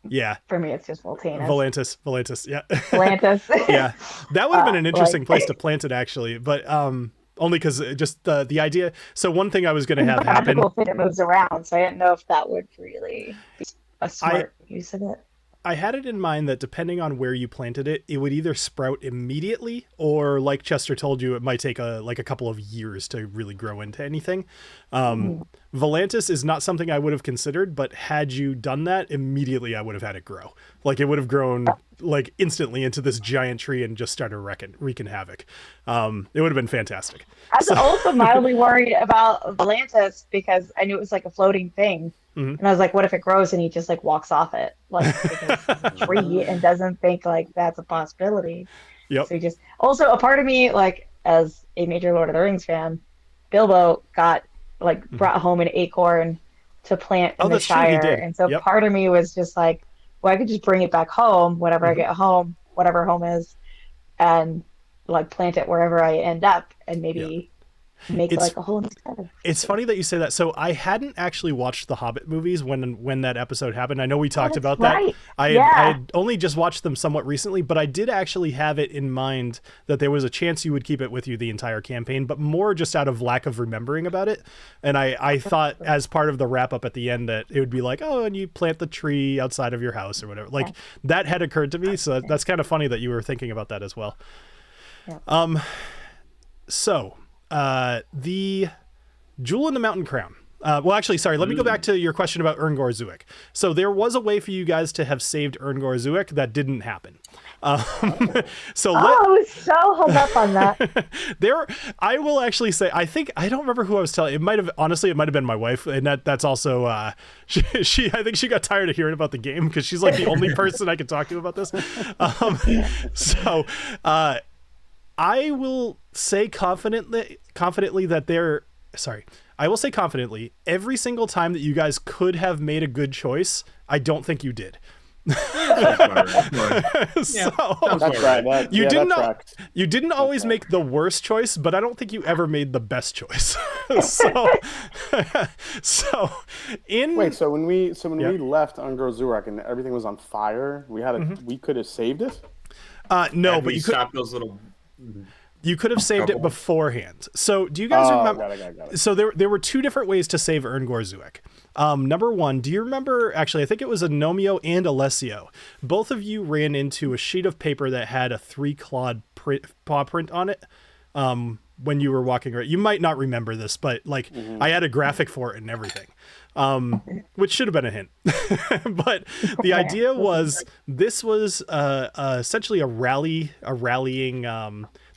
Yeah. For me, it's just Voltanus. Volantis. Yeah. Volantis. Yeah. That would have been an interesting like, place to plant it, actually. But only because just the idea. So one thing I was going to have happen. It moves around, so I didn't know if that would really be a smart use of it. I had it in mind that depending on where you planted it, it would either sprout immediately, or like Chester told you, it might take a couple of years to really grow into anything. Volantis is not something I would have considered, but had you done that, immediately I would have had it grow. Like, it would have grown like instantly into this giant tree and just started wreaking havoc. It would have been fantastic. I was also mildly worried about Volantis because I knew it was like a floating thing. And I was like, what if it grows and he just like walks off it, like because it's a tree, and doesn't think like that's a possibility. Yep. So he just also, a part of me, like as a major Lord of the Rings fan, Bilbo got like brought home an acorn to plant in the Shire, and so part of me was just like, well, I could just bring it back home whenever I get home, whatever home is, and like plant it wherever I end up, and maybe make like a whole new set. It's funny that you say that. So I hadn't actually watched the Hobbit movies when that episode happened. I know we talked about that. I had only just watched them somewhat recently, but I did actually have it in mind that there was a chance you would keep it with you the entire campaign, but more just out of lack of remembering about it. And I thought as part of the wrap up at the end that it would be like, oh, and you plant the tree outside of your house or whatever. Like that had occurred to me. So that's kind of funny that you were thinking about that as well. Yeah. So the Jewel in the Mountain Crown. Well, actually, sorry, let me go back to your question about Urngorzuk. So there was a way for you guys to have saved Urngorzuk that didn't happen. I was so hung up on that. I will actually say, I don't remember who I was telling. It might have been my wife, and that's also she I think she got tired of hearing about the game because she's like the only person I could talk to about this. I will say confidently that I will say confidently, every single time that you guys could have made a good choice, I don't think you did. You didn't always make the worst choice, but I don't think you ever made the best choice. So when we left Urngorzuk and everything was on fire, we could have saved it? No, but you could stop those little. You could have saved it beforehand. So do you guys remember? Got it. So there were two different ways to save Urngorzuk. Number one, do you remember, actually, I think it was Agnomeio and Alessio. Both of you ran into a sheet of paper that had a 3-clawed paw print on it when you were walking around. You might not remember this, but like I had a graphic for it and everything. Which should have been a hint. But the idea was this was essentially a rallying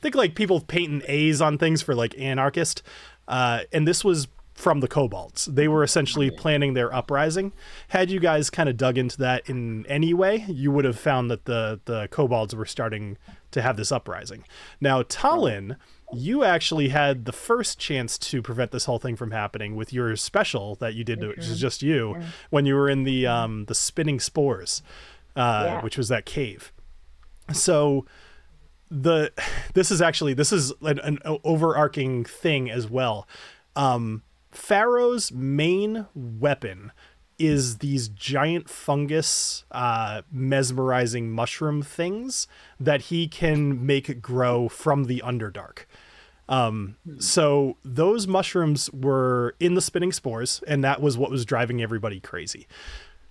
think like people painting A's on things for like anarchist. And this was from the kobolds. They were essentially planning their uprising. Had you guys kind of dug into that in any way, you would have found that the kobolds were starting to have this uprising. Now, TaLin, you actually had the first chance to prevent this whole thing from happening with your special that you did, which is just you, when you were in the spinning spores, which was that cave. So this is an overarching thing as well. Pharaoh's main weapon is these giant fungus, mesmerizing mushroom things that he can make grow from the Underdark. So those mushrooms were in the spinning spores, and that was what was driving everybody crazy.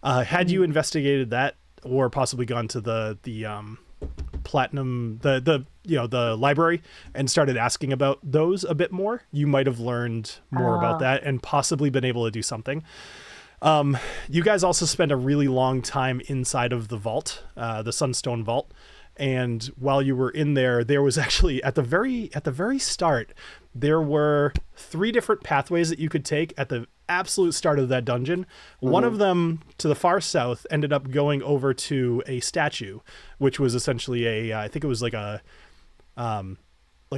Had you investigated that, or possibly gone to the platinum, the library, and started asking about those a bit more, you might have learned more about that and possibly been able to do something. You guys also spent a really long time inside of the vault, the Sunstone Vault. And while you were in there, there was actually at the very start, there were 3 different pathways that you could take at the absolute start of that dungeon. One of them to the far south ended up going over to a statue, which was essentially I think it was like a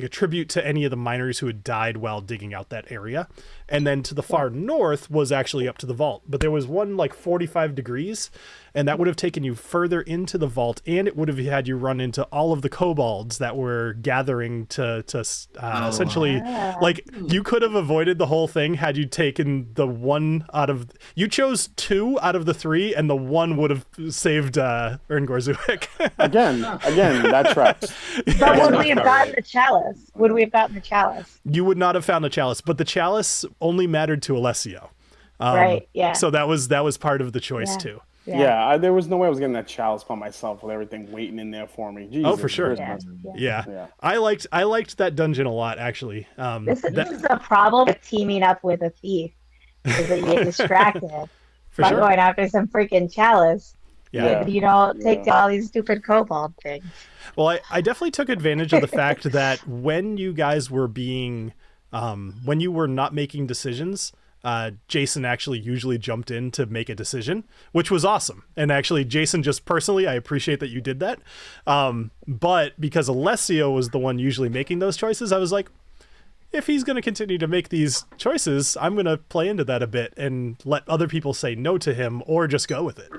tribute to any of the miners who had died while digging out that area. And then to the far north was actually up to the vault. But there was one like 45 degrees, and that would have taken you further into the vault, and it would have had you run into all of the kobolds that were gathering to essentially, like, you could have avoided the whole thing had you taken the one out of, you chose 2 out of the 3, and the one would have saved Erngor Zuik. Again, that tracks. But would we have gotten the chalice? Would we have gotten the chalice? You would not have found the chalice, but the chalice only mattered to Alessio. Right, yeah. So that was part of the choice too. Yeah, there was no way I was getting that chalice by myself with everything waiting in there for me. Jesus, oh, for sure. Yeah. I liked that dungeon a lot, actually. This is a problem with teaming up with a thief, is that you get distracted by going after some freaking chalice. Yeah. You don't take all these stupid kobold things. Well, I definitely took advantage of the fact that when you guys were being, when you were not making decisions, Jason actually usually jumped in to make a decision, which was awesome. And actually, Jason, just personally, I appreciate that you did that. But because Alessio was the one usually making those choices, I was like, if he's going to continue to make these choices, I'm going to play into that a bit and let other people say no to him or just go with it.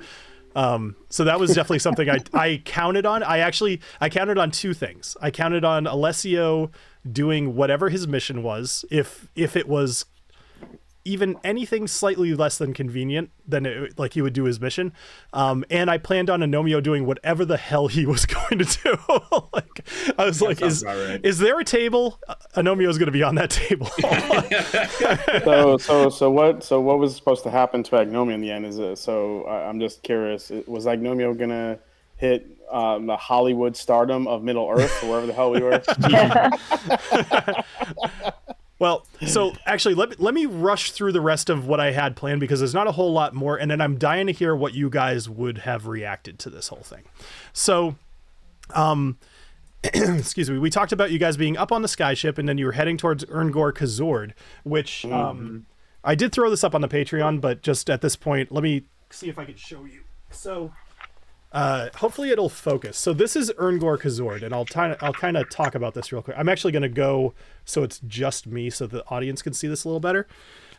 So that was definitely something I counted on. I counted on 2 things. I counted on Alessio doing whatever his mission was. If it was even anything slightly less than convenient, then like he would do his mission. And I planned on Agnomeio doing whatever the hell he was going to do. Like, I was like, is there a table? Agnomeio's going to be on that table. So what was supposed to happen to Agnomeio in the end? I'm just curious. Was Agnomeio going to hit the Hollywood stardom of Middle Earth, or wherever the hell we were? Well, so actually, let me rush through the rest of what I had planned, because there's not a whole lot more, and then I'm dying to hear what you guys would have reacted to this whole thing. So, excuse me, we talked about you guys being up on the skyship, and then you were heading towards Erngor Kazord, which I did throw this up on the Patreon, but just at this point, let me see if I can show you. So, hopefully it'll focus. So this is Erngor Kazord, and I'll kind of talk about this real quick. I'm actually going to go so it's just me, so the audience can see this a little better.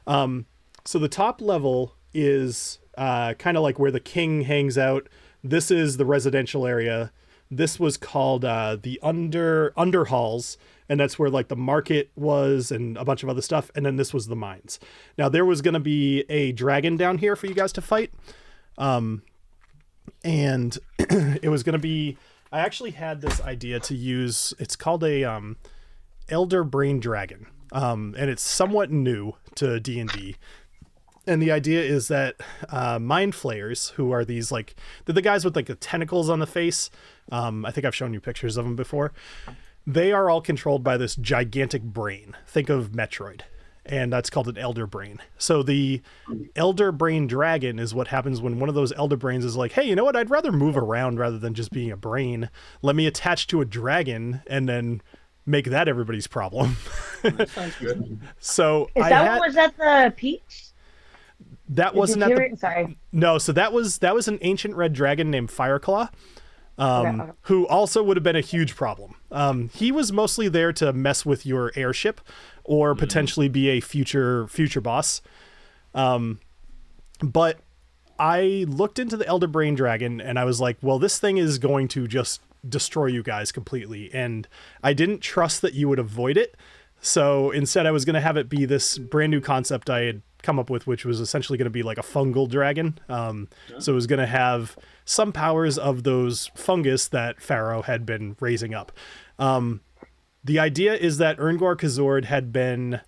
So the top level is kind of like where the king hangs out. This is the residential area. This was called the Underhalls, and that's where like the market was and a bunch of other stuff. And then this was the mines. Now there was going to be a dragon down here for you guys to fight. And it was going to be, I actually had this idea to use, it's called a Elder Brain Dragon. And it's somewhat new to D&D. And the idea is that mind flayers, who are these like, they're the guys with like the tentacles on the face. I think I've shown you pictures of them before. They are all controlled by this gigantic brain. Think of Metroid. And that's called an Elder Brain. So the Elder Brain Dragon is what happens when one of those Elder Brains is like, hey, you know what? I'd rather move around rather than just being a brain. Let me attach to a dragon and then make that everybody's problem. That sounds good. So was that the peach? That wasn't at the... Sorry. No, so that was an ancient red dragon named Fireclaw. Who also would have been a huge problem. He was mostly there to mess with your airship or potentially be a future boss. But I looked into the Elder Brain Dragon and I was like, well, this thing is going to just destroy you guys completely. And I didn't trust that you would avoid it. So instead I was going to have it be this brand new concept I had come up with, which was essentially going to be like a fungal dragon. So it was going to have some powers of those fungus that Pharaoh had been raising up. The idea is that Erngor Kazord had been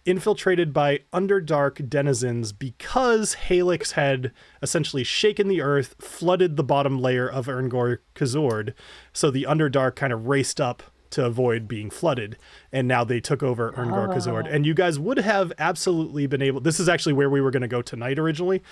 infiltrated by Underdark denizens because Halix had essentially shaken the earth, flooded the bottom layer of Erngor Kazord, so the Underdark kind of raced up to avoid being flooded, and now they took over Erngor Kazord. And you guys would have absolutely been able, this is actually where we were going to go tonight originally,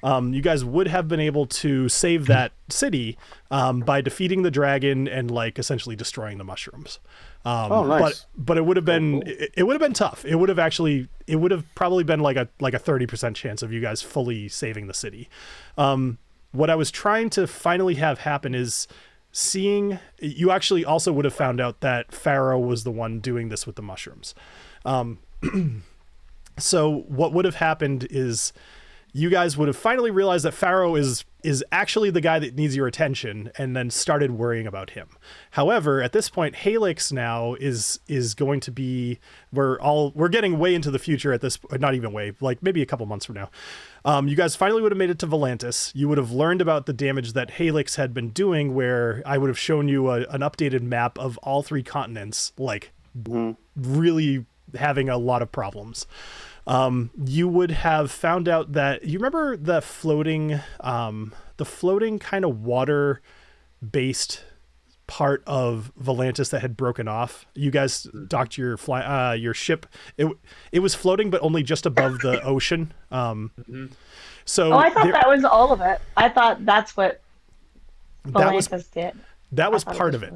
you guys would have been able to save that city by defeating the dragon and like essentially destroying the mushrooms. Nice. But it would have been it would have been tough. It would have probably been like a 30% chance of you guys fully saving the city. What I was trying to finally have happen is you actually also would have found out that Pharaoh was the one doing this with the mushrooms. So what would have happened is you guys would have finally realized that Pharaoh is actually the guy that needs your attention, and then started worrying about him. However, at this point, Helix now is going to be, we're getting way into the future at this, not even way, like maybe a couple months from now. You guys finally would have made it to Volantis. You would have learned about the damage that Helix had been doing, where I would have shown you an updated map of all 3 continents, like really having a lot of problems. You would have found out that, you remember the floating kind of water based part of Volantis that had broken off? You guys docked your ship. It was floating, but only just above the ocean. So I thought that was all of it. I thought that's what Volantis did. That was part of it.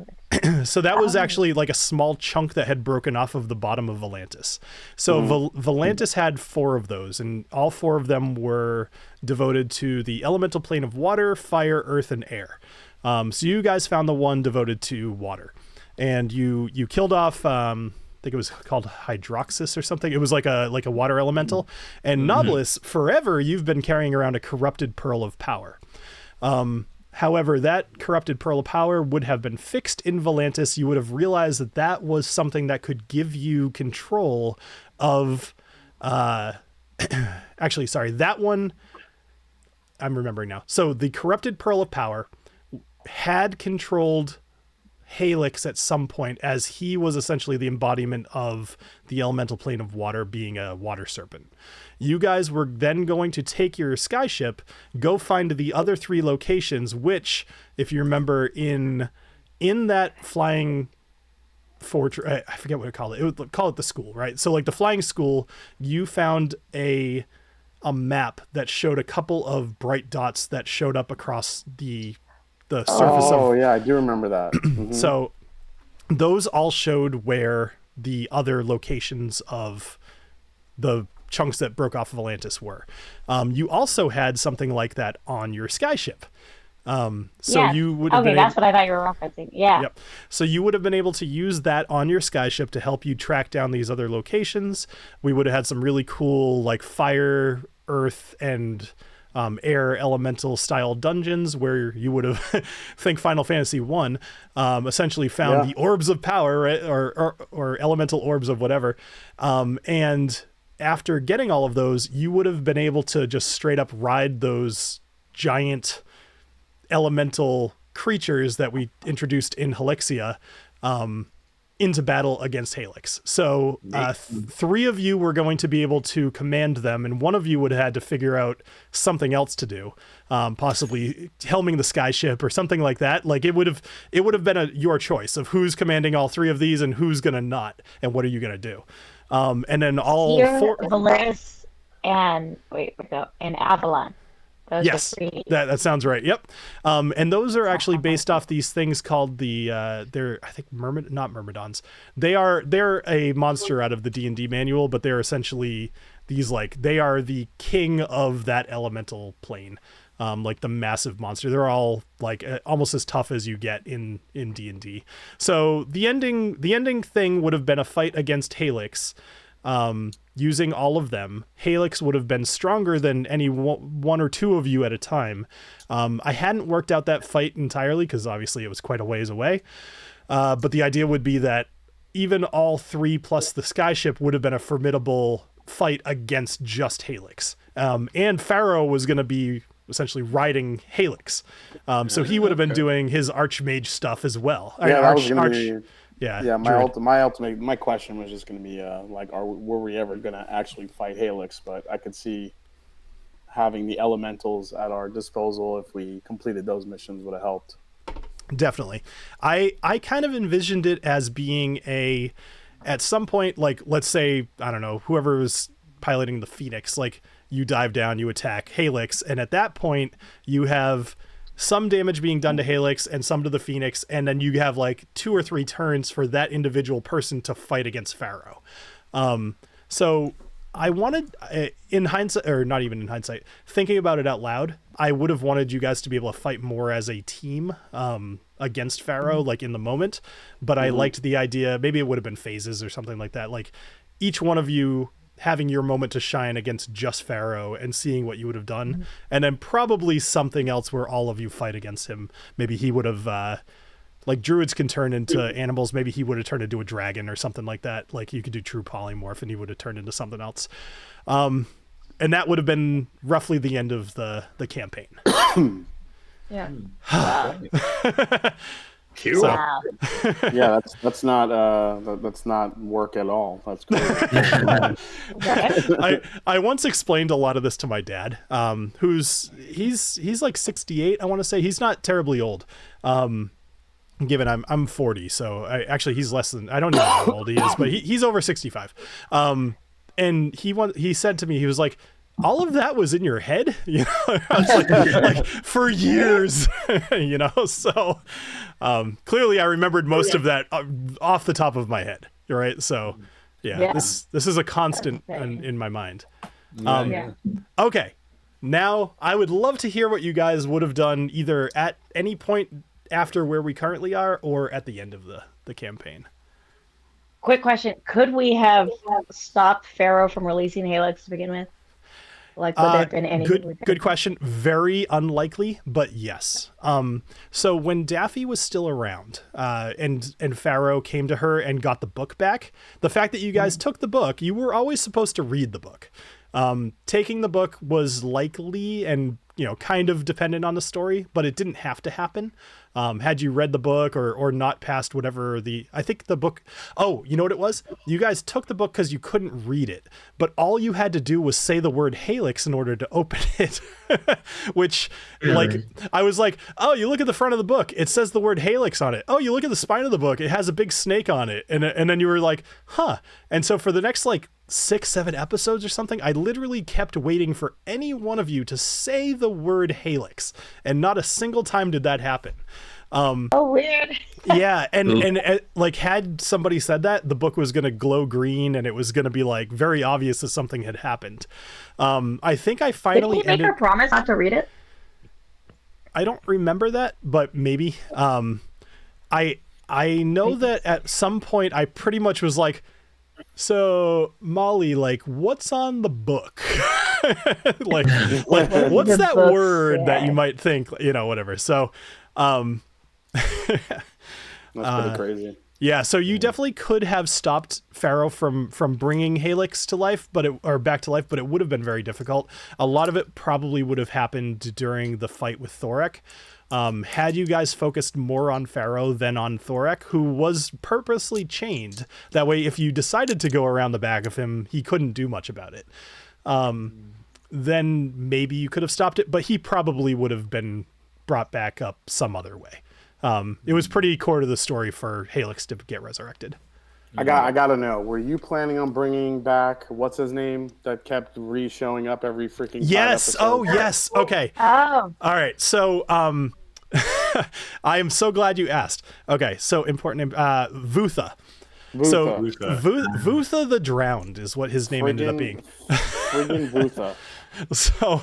So that was actually like a small chunk that had broken off of the bottom of Volantis. So Volantis had 4 of those, and all 4 of them were devoted to the elemental plane of water, fire, earth, and air. So you guys found the one devoted to water, and you killed off, I think it was called Hydroxus or something. It was like a water elemental. And Knobolas, forever you've been carrying around a corrupted pearl of power. However, that corrupted pearl of power would have been fixed in Volantis. You would have realized that that was something that could give you control of, actually, sorry, that one, I'm remembering now. So the corrupted pearl of power had controlled Helix at some point, as he was essentially the embodiment of the elemental plane of water, being a water serpent. You guys were then going to take your skyship, go find the other 3 locations, which, if you remember, in that flying fortress, I forget what to call it. It would call it the school, right? So like the flying school, you found a map that showed a couple of bright dots that showed up across the surface of. Oh yeah, I do remember that. So those all showed where the other locations of the chunks that broke off of Volantis were. You also had something like that on your skyship. You would have been that's what I thought you were referencing. Yeah. Yep. So you would have been able to use that on your skyship to help you track down these other locations. We would have had some really cool like fire, earth, and air elemental style dungeons where you would have think Final Fantasy 1 essentially found the orbs of power, right? or elemental orbs of whatever, and after getting all of those, you would have been able to just straight up ride those giant elemental creatures that we introduced in Helixia into battle against Helix. So 3 of you were going to be able to command them, and 1 of you would have had to figure out something else to do, possibly helming the skyship or something like that. Like it would have been your choice of who's commanding all 3 of these and who's gonna not, and what are you gonna do. And then all 4, Valeris, and Avalon. Those yes, that sounds right. Yep. And those are actually based off these things called they're I think not myrmidons. They're a monster out of the D&D manual, but they're essentially these they are the king of that elemental plane. Like the massive monster. They're all almost as tough as you get in D&D. So the ending thing would have been a fight against Helix. Using all of them, Helix would have been stronger than any 1 or 2 of you at a time. I hadn't worked out that fight entirely because obviously it was quite a ways away. But the idea would be that even all 3 plus the skyship would have been a formidable fight against just Helix. And Pharaoh was going to be essentially riding Helix. So he would have been doing his Archmage stuff as well. Yeah, that was going to be... Yeah. My question was just going to be were we ever going to actually fight Helix? But I could see having the elementals at our disposal if we completed those missions would have helped. Definitely. I kind of envisioned it as being at some point, let's say, I don't know, whoever was piloting the Phoenix, you dive down, you attack Helix, and at that point you have some damage being done to Helix and some to the Phoenix, and then you have 2 or 3 turns for that individual person to fight against Pharaoh. So I wanted, in hindsight, or not even in hindsight, thinking about it out loud, I would have wanted you guys to be able to fight more as a team against Pharaoh, in the moment. But I liked the idea, maybe it would have been phases or something like that. Each one of you having your moment to shine against just Pharaoh and seeing what you would have done, and then probably something else where all of you fight against him. Maybe he would have like druids can turn into animals. Maybe he would have turned into a dragon or something like that. Like you could do true polymorph and he would have turned into something else. And that would have been roughly the end of the campaign. Yeah. Cute. So- Wow. Yeah, that's not work at all. That's great. I once explained a lot of this to my dad, he's like 68. I want to say he's not terribly old. Given I'm 40, so he's less than, I don't know how old he is, but he's over 65. And he said to me, he was like, all of that was in your head, you know. I was like for years, you know. So clearly, I remembered most of that off the top of my head, right? So yeah. This is a constant in my mind. Okay, now I would love to hear what you guys would have done either at any point after where we currently are or at the end of the campaign. Quick question: could we have stopped Pharaoh from releasing Helix to begin with? Like, would there have been any? Good question. Very unlikely, but yes. So when Daffy was still around, and Pharaoh came to her and got the book back, the fact that you guys took the book, you were always supposed to read the book. Taking the book was likely and, you know, kind of dependent on the story, but it didn't have to happen. Had you read the book or not passed whatever I think the book, you know what it was? You guys took the book because you couldn't read it, but all you had to do was say the word Helix in order to open it, which like, I was like, oh, you look at the front of the book, it says the word Helix on it. Oh, you look at the spine of the book, it has a big snake on it. And then you were like, huh. And so for the next like 6-7 episodes or something, I literally kept waiting for any one of you to say the word Helix, and not a single time did that happen. Oh, weird. Yeah, and like had somebody said that, the book was going to glow green and it was going to be like very obvious that something had happened. I think I finally Did he make her promise not to read it? I don't remember that, but maybe. I know that at some point I pretty much was like, so Molly, like, what's on the book? like what's that word that you might think, you know, whatever. So That's pretty crazy. yeah, so you definitely could have stopped Pharaoh from bringing Helix to life, or back to life, but it would have been very difficult. A lot of it probably would have happened during the fight with Thorek. Had you guys focused more on Pharaoh than on Thorek, who was purposely chained. That way, if you decided to go around the back of him, he couldn't do much about it. Then maybe you could have stopped it, but he probably would have been brought back up some other way. It was pretty core to the story for Helix to get resurrected. I gotta know, were you planning on bringing back what's his name that kept showing up every freaking Yes. Oh, yes. Okay. Oh. All right. So I am so glad you asked. Okay. So important name, Vutha. So Vutha the Drowned is what his name ended up being. Friggin' Vutha. So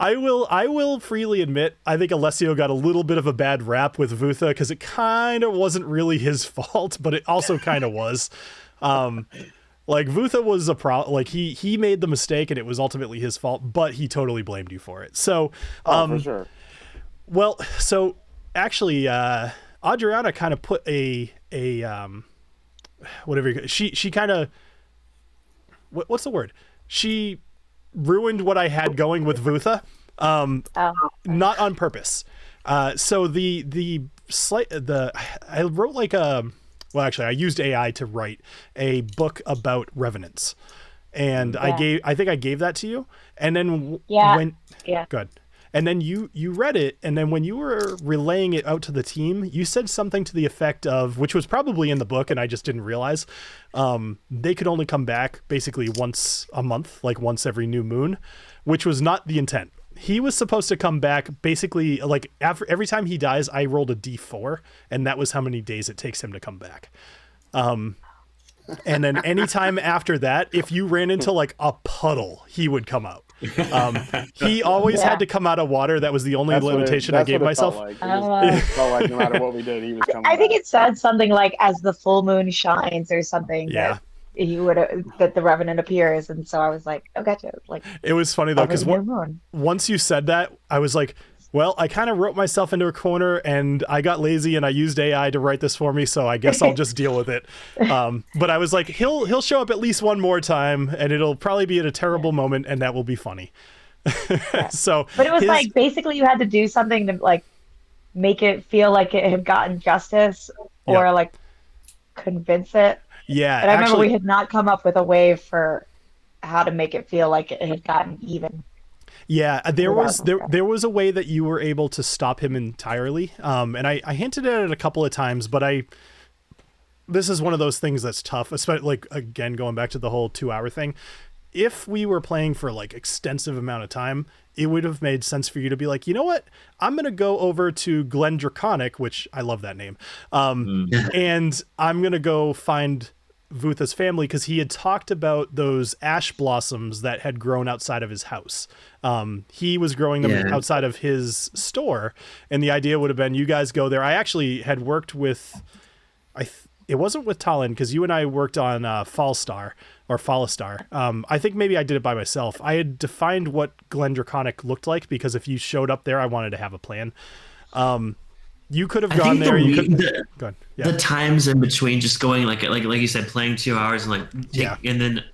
I will freely admit, I think Alessio got a little bit of a bad rap with Vutha because it kind of wasn't really his fault, but it also kind of was. Like Vutha was like he made the mistake and it was ultimately his fault, but he totally blamed you for it. So for sure. Well, so actually Adriana kind of put a whatever she kind of what's the word? She ruined what I had going with Vutha, not on purpose. So I wrote like well, actually, I used AI to write a book about revenants, and I think I gave that to you, and then good. And then you read it, and then when you were relaying it out to the team, you said something to the effect of, which was probably in the book, and I just didn't realize, they could only come back basically once a month, like once every new moon, which was not the intent. He was supposed to come back basically like every time he dies, I rolled a D4, and that was how many days it takes him to come back. And then anytime after that, if you ran into like a puddle, he would come out. He always had to come out of water. That was the only limitation I gave myself. It felt like no matter what we did, he was coming I think it said something like "as the full moon shines" or something. Yeah. that the Revenant appears, and so I was like, oh, gotcha. Like, it was funny though, because once you said that, I was like, well, I kind of wrote myself into a corner, and I got lazy, and I used AI to write this for me, so I guess I'll just deal with it. But I was like, he'll show up at least one more time, and it'll probably be at a terrible moment, and that will be funny. So, but it was like basically you had to do something to like make it feel like it had gotten justice, or like convince it. Yeah, and I remember we had not come up with a way for how to make it feel like it had gotten even. Yeah, there was a way that you were able to stop him entirely, and I hinted at it a couple of times, but this is one of those things that's tough, especially like, again, going back to the whole 2-hour thing. If we were playing for like extensive amount of time, it would have made sense for you to be like, you know what, I'm gonna go over to Glen Draconic, which I love that name, and I'm gonna go find Vutha's family, because he had talked about those ash blossoms that had grown outside of his house. He was growing them outside of his store, and the idea would have been you guys go there. I actually had worked with, it wasn't with TaLin, because you and I worked on Fallstar. I think maybe I did it by myself. I had defined what Glen Draconic looked like, because if you showed up there, I wanted to have a plan. You could have gone there. The times in between, just going like you said, playing 2 hours and and then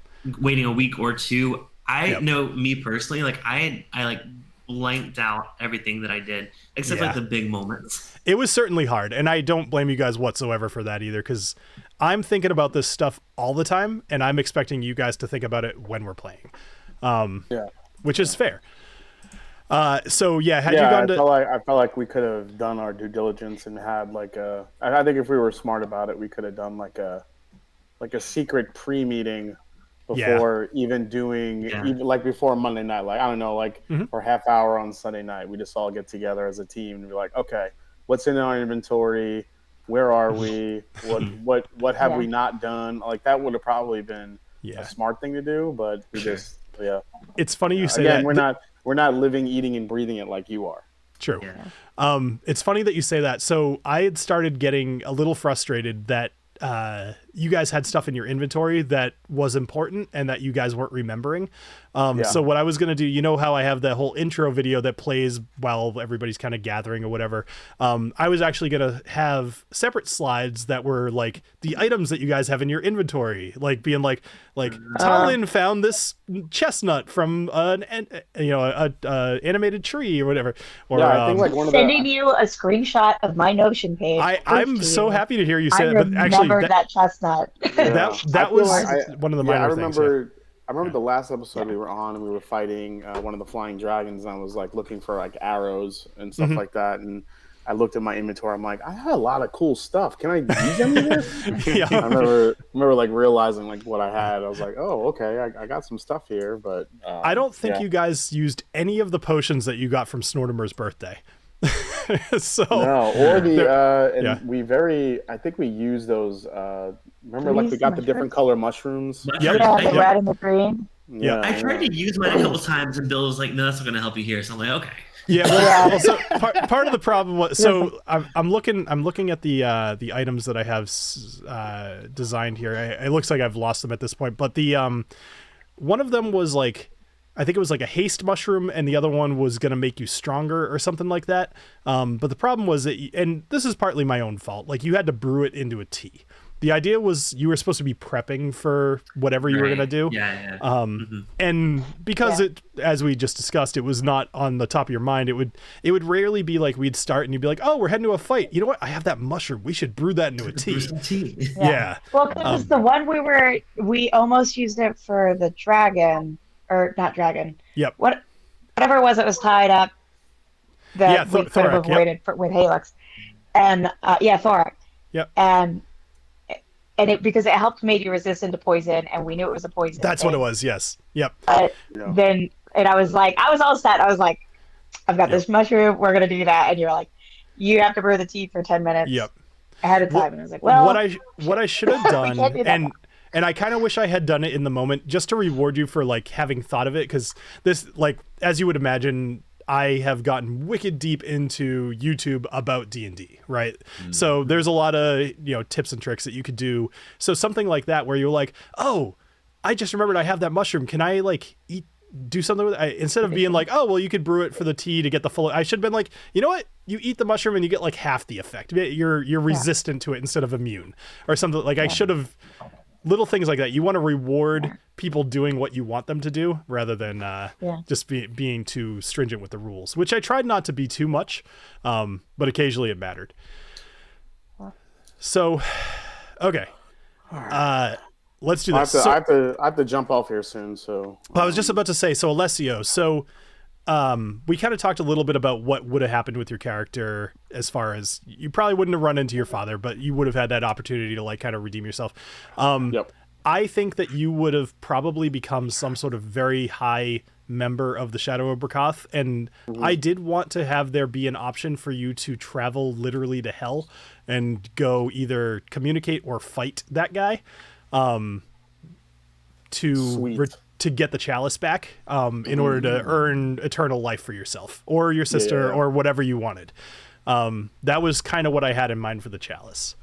waiting a week or two. I know me personally, like I like blanked out everything that I did except like the big moments. It was certainly hard, and I don't blame you guys whatsoever for that either, because I'm thinking about this stuff all the time, and I'm expecting you guys to think about it when we're playing, which is fair. So had you gone to... I felt like we could have done our due diligence and had I think if we were smart about it, we could have done like a secret pre-meeting before even doing even like before Monday night. Like, I don't know, for half hour on Sunday night, we just all get together as a team and be like, okay, what's in our inventory? Where are we? What have we not done? Like, that would have probably been a smart thing to do, but we just It's funny you say again, that. We're not living, eating, and breathing it like you are. True. Yeah. It's funny that you say that. So I had started getting a little frustrated that you guys had stuff in your inventory that was important and that you guys weren't remembering. So what I was going to do, you know how I have that whole intro video that plays while everybody's kind of gathering or whatever. I was actually going to have separate slides that were like the items that you guys have in your inventory, like being like TaLin found this chestnut from an animated tree or whatever. Or I think like one of sending you a screenshot of my Notion page. I'm so happy to hear you say that, but actually that chestnut. That was one of the minor things. I remember the last episode we were on, and we were fighting one of the flying dragons, and I was like looking for like arrows and stuff like that, and I looked at my inventory. I'm like, I had a lot of cool stuff. Can I use any of this? I remember like realizing like what I had. I was like, oh, okay, I got some stuff here, but I don't think you guys used any of the potions that you got from Snortimer's birthday. I think we used those. Remember, like we got the different color mushrooms. The red and the green. Yeah, I tried to use mine a couple times, and Bill was like, "No, that's not going to help you here." So I'm like, "Okay." Yeah. Well, so part of the problem was I'm looking at the items that I have designed here. It looks like I've lost them at this point, but the one of them was like, I think it was like a haste mushroom, and the other one was going to make you stronger or something like that. But the problem was that, and this is partly my own fault, like you had to brew it into a tea. The idea was you were supposed to be prepping for whatever you were going to do. And because it, as we just discussed, it was not on the top of your mind, it would rarely be like we'd start and you'd be like, oh, we're heading to a fight. You know what? I have that mushroom. We should brew that into a tea. Yeah. Well, because the one we almost used it for the dragon. Or not dragon. Yep. Whatever it was tied up that we could have avoided with Halix. And Thorak. Yep. And because it helped make you resistant to poison, and we knew it was a poison. That's what it was, yes. Yep. Then I was all set. I was like, I've got this mushroom, we're gonna do that, and you're like, you have to brew the tea for 10 minutes ahead of time. And I was like, well, what I should have done and I kind of wish I had done it in the moment just to reward you for like having thought of it, because this, like, as you would imagine, I have gotten wicked deep into YouTube about D&D, right? So there's a lot of, tips and tricks that you could do. So something like that where you're like, oh, I just remembered I have that mushroom. Can I do something with it? Instead of being like, oh, well, you could brew it for the tea to get the full, I should have been like, you know what? You eat the mushroom and you get like half the effect. You're resistant to it instead of immune or something. Like I should have, little things like that. You want to reward people doing what you want them to do rather than just being too stringent with the rules, which I tried not to be too much, but occasionally it mattered. So, okay. Let's do this. I have to jump off here soon. So I was just about to say, so Alessio, we kind of talked a little bit about what would have happened with your character as far as you probably wouldn't have run into your father, but you would have had that opportunity to like kind of redeem yourself. Yep. I think that you would have probably become some sort of very high member of the Shadow of Brakoth, and I did want to have there be an option for you to travel literally to hell and go either communicate or fight that guy. To get the chalice back, in order to earn eternal life for yourself or your sister or whatever you wanted. That was kind of what I had in mind for the chalice.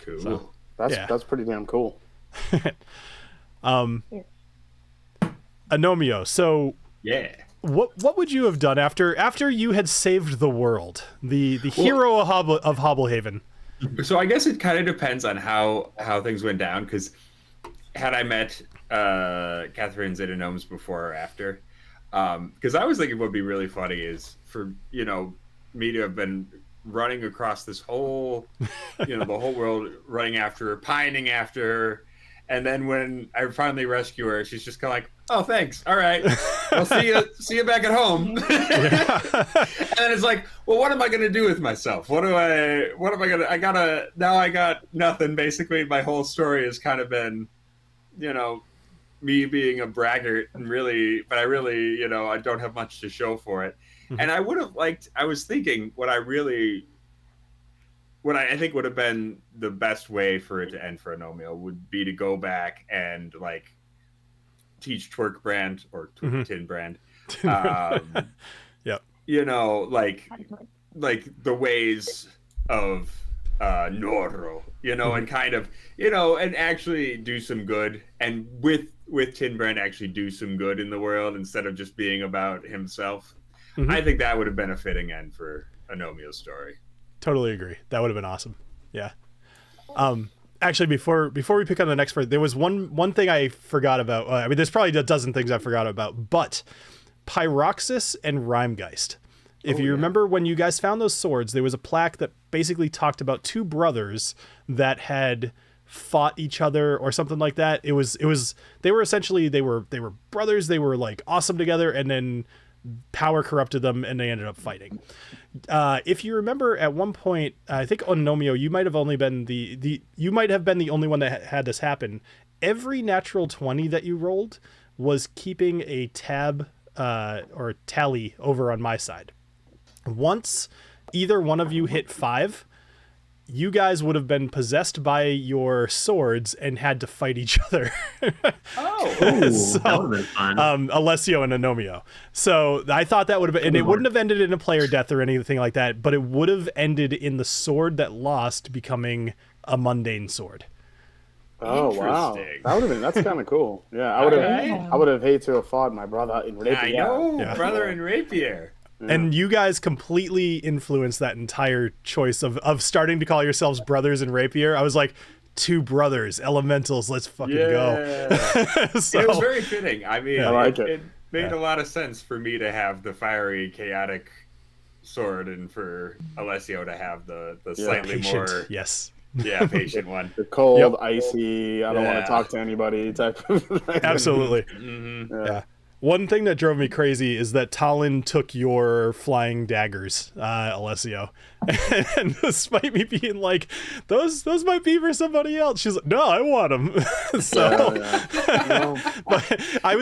Cool. So, that's pretty damn cool. Agnomeio, so what would you have done after you had saved the world, the hero of Hobblehaven? So I guess it kind of depends on how things went down, because had I met Catherine Zeta-Gnomes before or after, because I was thinking what would be really funny is for me to have been running across this whole the whole world, running after her, pining after her, and then when I finally rescue her, she's just kind of like, oh, thanks, all right, I'll see you back at home. And it's like, well, what am I gonna do with myself? What am I gonna I got nothing. Basically my whole story has kind of been me being a braggart, and I don't have much to show for it. And I would have I was thinking what I think would have been the best way for it to end for Agnomeio would be to go back and teach Twerk Brand or Tin Brand. Yep. The ways of Noro, and kind of, and actually do some good, and with Tin Brand actually do some good in the world instead of just being about himself. I think that would have been a fitting end for Agnomeio's story. Totally agree. That would have been awesome. Yeah. Actually, before we pick on the next part, there was one thing I forgot about. There's probably a dozen things I forgot about, but Pyroxis and Rhymegeist. If you remember when you guys found those swords, there was a plaque that basically talked about two brothers that had fought each other or something like that. They were brothers. They were like awesome together, and then power corrupted them and they ended up fighting. If you remember, at one point, I think Agnomeio, you might have been the only one that had this happen. Every natural 20 that you rolled was keeping a tab or tally over on my side. Once either one of you hit 5, you guys would have been possessed by your swords and had to fight each other. That would have been fun. Alessio and Agnomeio. So I thought that would have been, and it wouldn't have ended in a player death or anything like that, but it would have ended in the sword that lost becoming a mundane sword. Oh wow, that's kind of cool. Yeah, I would have hated to have fought my brother in Rapier. I know, brother in Rapier. Yeah. And you guys completely influenced that entire choice of starting to call yourselves brothers in Rapier. I was like, 2 brothers, elementals, let's fucking go. So, it was very fitting. I mean, I like it made a lot of sense for me to have the fiery, chaotic sword, and for Alessio to have the slightly patient, more patient one. The cold, icy, I don't want to talk to anybody type of thing. Absolutely. Yeah. One thing that drove me crazy is that TaLin took your flying daggers, Alessio. And despite me being like, those might be for somebody else, she's like, no, I want them. But I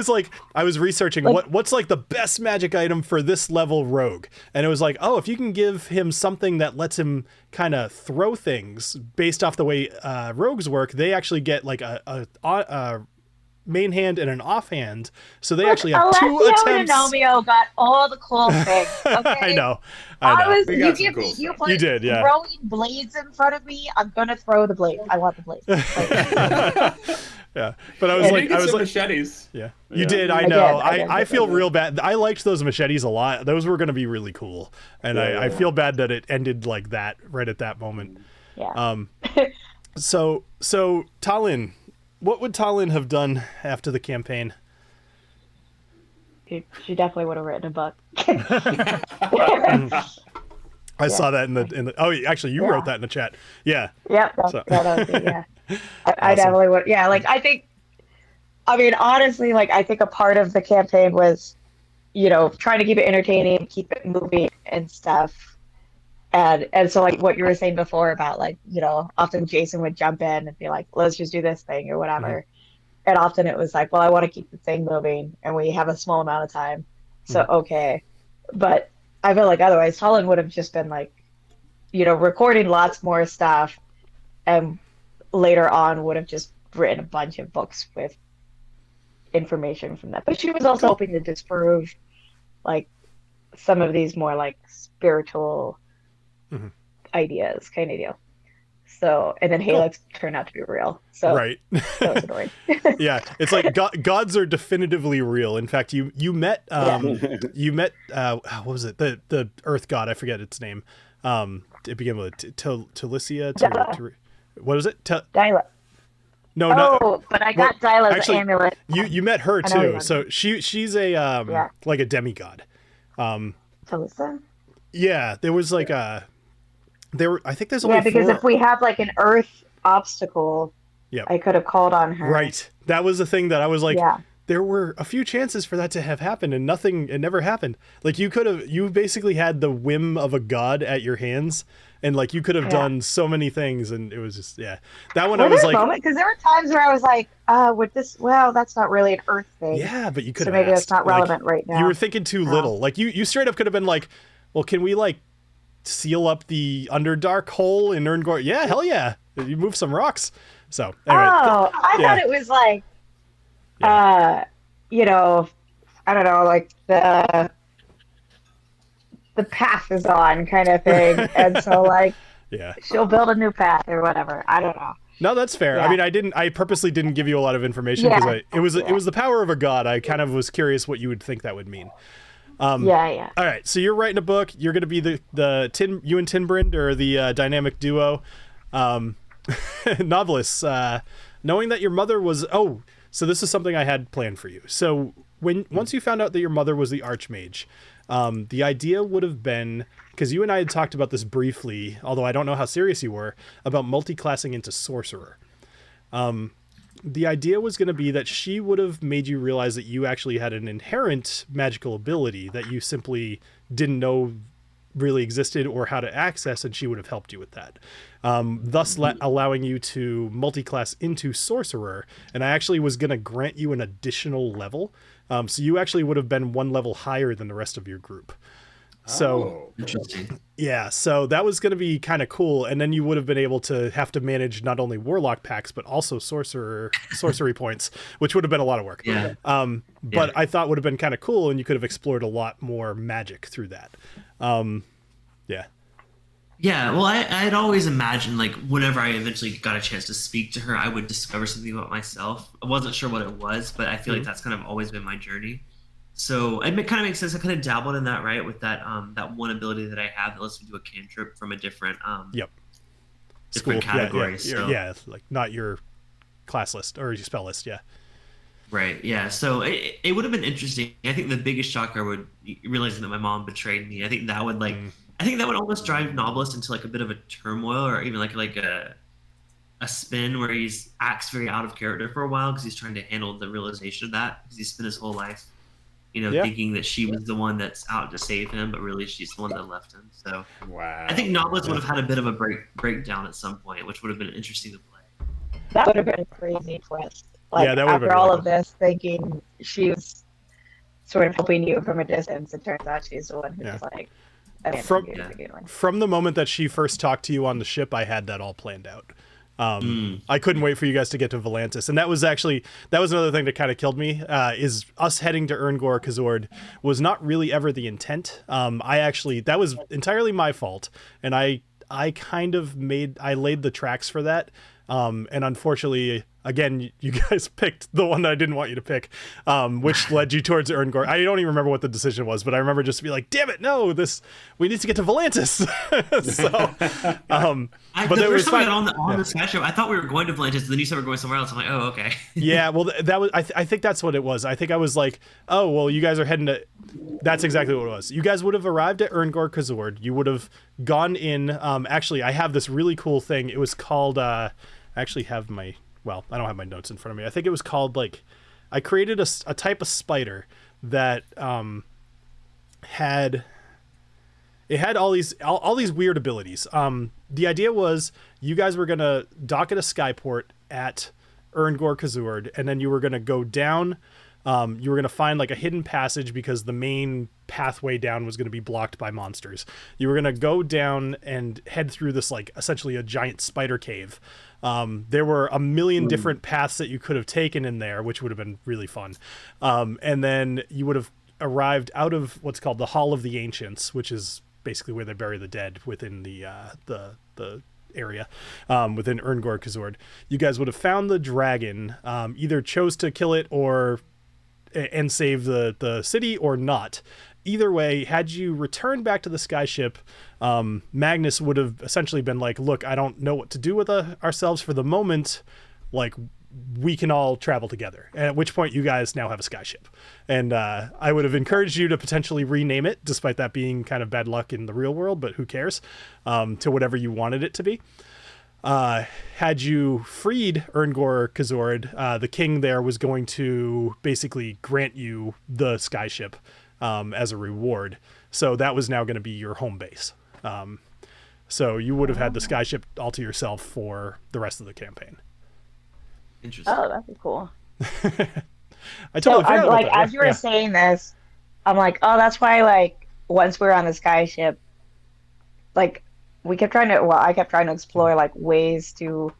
was researching what's like the best magic item for this level rogue. And it was like, if you can give him something that lets him kind of throw things based off the way rogues work, they actually get like a main hand and an offhand, so they actually have Alessio two attempts. and Agnomeio got all the cool things. Okay? I know. We got some cool you stuff. put You did, yeah. throwing blades in front of me. I'm gonna throw the blade. I want the blade. Yeah, but I was like, machetes. yeah, Yeah. you did. I I know. did. I feel real bad. I liked those machetes a lot. Those were going to be really cool, and I feel bad that it ended like that right at that moment. Yeah. So TaLin, what would TaLin have done after the campaign? She definitely would have written a book. I saw that in the. Oh, actually, you wrote that in the chat. Yeah. Yep. That was it, yeah. I definitely would. Yeah. Like, I mean, honestly, like, I think a part of the campaign was, trying to keep it entertaining, keep it moving and stuff. And so, like, what you were saying before about, like, often Jason would jump in and be like, let's just do this thing or whatever. Mm-hmm. And often it was like, well, I want to keep the thing moving and we have a small amount of time. So, okay. But I feel like otherwise, TaLin would have just been like, recording lots more stuff, and later on would have just written a bunch of books with information from that. But she was also hoping to disprove, like, some of these more, like, spiritual ideas kind of deal. So, and then Halix turned out to be real. So, right. That was annoying. Yeah, it's like gods are definitively real. In fact, you met what was it? The Earth god? I forget its name. It began with Talicia. What was it? Dyla. No. But I got Dyla's amulet. You met her too. So she's a like a demigod. Talisa? Yeah, there was like I think there's only because 4. if we have like an Earth obstacle, I could have called on her. Right. That was the thing that I was like, there were a few chances for that to have happened and it never happened. Like you basically had the whim of a god at your hands, and like you could have done so many things, and it was just that one. I was like, because there were times where I was like, with this, well, that's not really an Earth thing. Yeah, but you could have maybe asked. that's not relevant right now. You were thinking too little. Like you straight up could have been like, well, can we like seal up the Underdark hole in Erngor? Yeah, hell yeah. You move some rocks. So anyway, I thought it was like, I don't know, like the path is on kind of thing, and so like, she'll build a new path or whatever. I don't know. No, that's fair. I mean, I purposely didn't give you a lot of information because it was the power of a god. I kind of was curious what you would think that would mean. All right, so you're writing a book. You're going to be the you and Tinbrind, or the dynamic duo novelists. Knowing that your mother was so this is something I had planned for you. So once you found out that your mother was the Archmage, the idea would have been, because you and I had talked about this briefly, although I don't know how serious you were, about multi-classing into sorcerer. The idea was going to be that she would have made you realize that you actually had an inherent magical ability that you simply didn't know really existed or how to access, and she would have helped you with that. Thus allowing you to multi-class into sorcerer, and I actually was going to grant you an additional level. So you actually would have been 1 level higher than the rest of your group. So interesting. Yeah, so that was going to be kind of cool, and then you would have been able to have to manage not only warlock packs but also sorcery points, which would have been a lot of work. But I thought would have been kind of cool, and you could have explored a lot more magic through that. Well, I had always imagined, like, whenever I eventually got a chance to speak to her, I would discover something about myself. I wasn't sure what it was, but I feel like that's kind of always been my journey. So it kind of makes sense. I kind of dabbled in that, right, with that one ability that I have that lets me do a cantrip from a different different category. Like not your class list or your spell list. Right. Yeah. So it would have been interesting. I think the biggest shocker would realizing that my mom betrayed me. I think that would I think that would almost drive Knobolas into like a bit of a turmoil, or even like a spin where he's acts very out of character for a while because he's trying to handle the realization of that, because he spent his whole life thinking that she was the one that's out to save him, but really she's the one that left him. So I think Knobolas would have had a bit of a breakdown at some point, which would have been interesting to play. That would have been a crazy twist. Like, that would have been after all really of this, thinking she was sort of helping you from a distance, it turns out she's the one who's like, from the moment that she first talked to you on the ship, I had that all planned out. I couldn't wait for you guys to get to Volantis, and that was another thing that kind of killed me. Is us heading to Erngor Kazord was not really ever the intent. That was entirely my fault, and I laid the tracks for that. And unfortunately, again, you guys picked the one that I didn't want you to pick, which led you towards Erngor. I don't even remember what the decision was, but I remember just to be like, damn it, no, we need to get to Volantis. But the first time I got on the skyship, I thought we were going to Volantis, and then you said we're going somewhere else. I'm like, oh, okay. Yeah, well, that was. I think that's what it was. I think I was like, oh, well, you guys are heading to. That's exactly what it was. You guys would have arrived at Erngor Kazord. You would have gone in. Actually, I have this really cool thing. It was called. I actually have my. Well, I don't have my notes in front of me. I think it was called I created a type of spider that had all these weird abilities. The idea was you guys were gonna dock at a skyport at Erngor Kazord, and then you were gonna go down. You were gonna find a hidden passage because the main pathway down was gonna be blocked by monsters. You were gonna go down and head through this essentially a giant spider cave. There were a million different paths that you could have taken in there, which would have been really fun. And then you would have arrived out of what's called the Hall of the Ancients, which is basically where they bury the dead within the area, within Erngor Kazord. You guys would have found the dragon, either chose to kill it and save the city or not. Either way, had you returned back to the skyship, Magnus would have essentially been like, look, I don't know what to do with ourselves for the moment. We can all travel together. At which point you guys now have a skyship. And I would have encouraged you to potentially rename it, despite that being kind of bad luck in the real world, but who cares, to whatever you wanted it to be. Had you freed Erngor Kazord, the king there was going to basically grant you the skyship as a reward. So that was now going to be your home base. So you would have had the skyship all to yourself for the rest of the campaign. Interesting. Oh, that'd be cool. I totally forgot about that. As you were saying this, I'm like, oh, that's why once we were on the skyship, I kept trying to explore ways to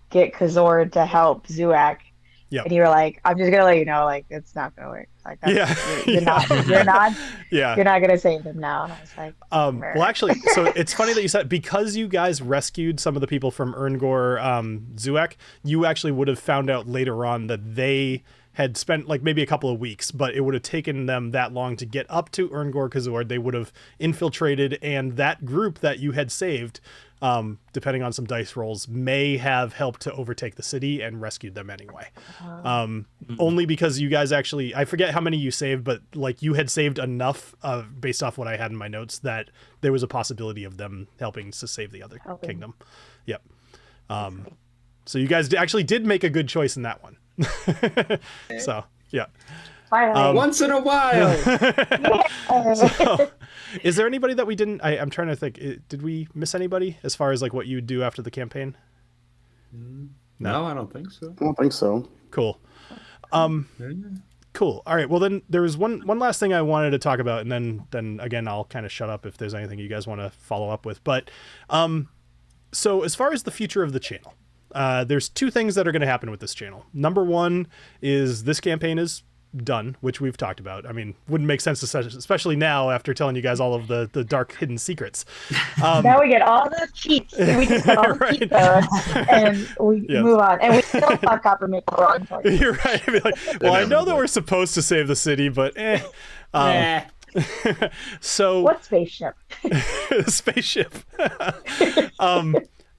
get Kazord to help Zuak. Yep. And you were like, I'm just gonna let you know, it's not gonna work. You're not gonna save them now. And I was like, well, actually, so it's funny that you said, because you guys rescued some of the people from Erngor Zuak, you actually would have found out later on that they had spent maybe a couple of weeks, but it would have taken them that long to get up to Erngor Kazord. They would have infiltrated, and that group that you had saved, depending on some dice rolls, may have helped to overtake the city and rescued them anyway. Only because you guys actually, I forget how many you saved, but you had saved enough based off what I had in my notes that there was a possibility of them helping to save the other kingdom. Yep. So you guys actually did make a good choice in that one. So, yeah. Once in a while. So, is there anybody that we didn't? I'm trying to think. Did we miss anybody as far as what you would do after the campaign? No, I don't think so. I don't think so. Cool. Cool. All right. Well, then there was one last thing I wanted to talk about, and then again, I'll kind of shut up if there's anything you guys want to follow up with. But so as far as the future of the channel, there's two things that are going to happen with this channel. Number one is this campaign is done, which we've talked about. I mean, wouldn't make sense to, especially now after telling you guys all of the dark hidden secrets. Now we get all the cheats. We just get all the cheat codes, and we move on. And we still fuck up and make the wrong choice. You're right. I'd be like, well, I know that we're supposed to save the city, but So what spaceship? Spaceship.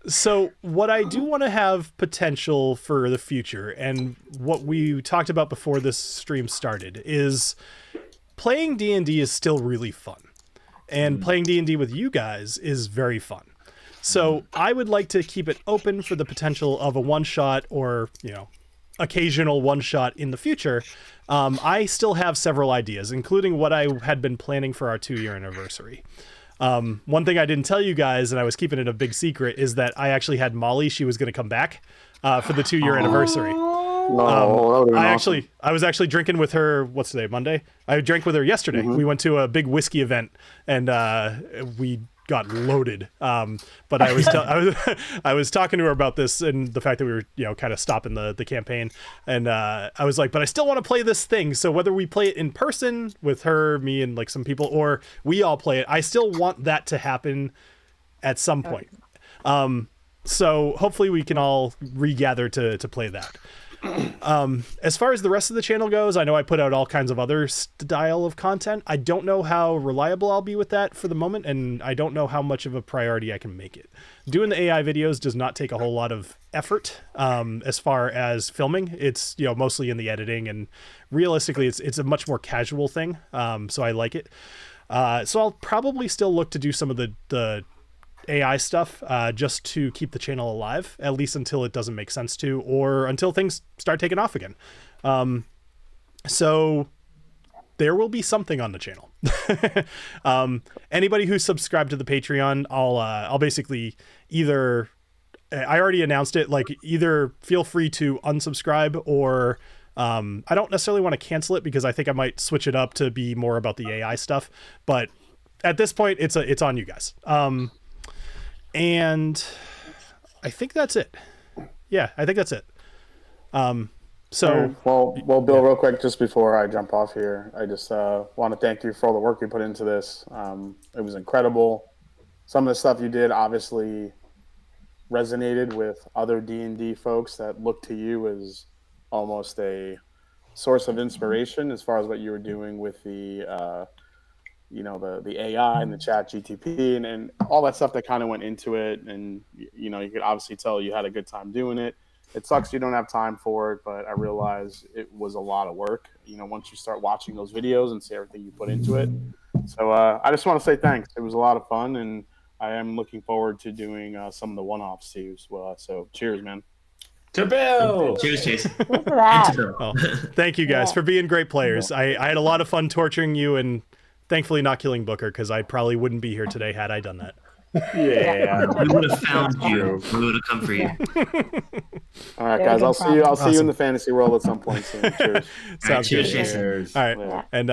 So what I do want to have potential for the future, and what we talked about before this stream started, is playing D&D is still really fun. And playing D&D with you guys is very fun. So I would like to keep it open for the potential of a one-shot or, occasional one-shot in the future. I still have several ideas, including what I had been planning for our 2-year anniversary. One thing I didn't tell you guys, and I was keeping it a big secret, is that I actually had Molly. She was going to come back for the 2-year anniversary. I was actually drinking with her. What's today? Monday. I drank with her yesterday. We went to a big whiskey event, and we got loaded. But I was I was talking to her about this and the fact that we were kind of stopping the campaign, and I was like, but I still want to play this thing. So whether we play it in person with her, me, and like some people, or we all play it, I still want that to happen at some point. So hopefully we can all regather to play that. As far as the rest of the channel goes, I know I put out all kinds of other style of content. I don't know how reliable I'll be with that for the moment, and I don't know how much of a priority I can make it. Doing the AI videos does not take a whole lot of effort. As far as filming, it's mostly in the editing, and realistically it's a much more casual thing. So I like it. So I'll probably still look to do some of the AI stuff just to keep the channel alive, at least until it doesn't make sense to, or until things start taking off again. So there will be something on the channel. Anybody who's subscribed to the Patreon, I'll basically either, I already announced it, like either feel free to unsubscribe, or I don't necessarily want to cancel it because I think I might switch it up to be more about the AI stuff. But at this point, it's on you guys. And I think that's it. Yeah, I think that's it. So well, Bill, real quick, just before I jump off here, I just want to thank you for all the work you put into this. It was incredible. Some of the stuff you did obviously resonated with other D&D folks that look to you as almost a source of inspiration as far as what you were doing with the the AI and the chat GTP and all that stuff that kind of went into it. And, you could obviously tell you had a good time doing it. It sucks you don't have time for it, but I realize it was a lot of work, once you start watching those videos and see everything you put into it. So I just want to say thanks. It was a lot of fun, and I am looking forward to doing some of the one-offs too as well. So cheers, man. To Bill! Cheers, Chase. Look at that. Well, thank you guys for being great players. I had a lot of fun torturing you and thankfully not killing Booker, because I probably wouldn't be here today had I done that. Yeah. We would have found you. We would have come for you. All right, guys. I'll see you. I'll see you in the fantasy world at some point soon. Cheers. Sounds good. Cheers. All right. Yeah. And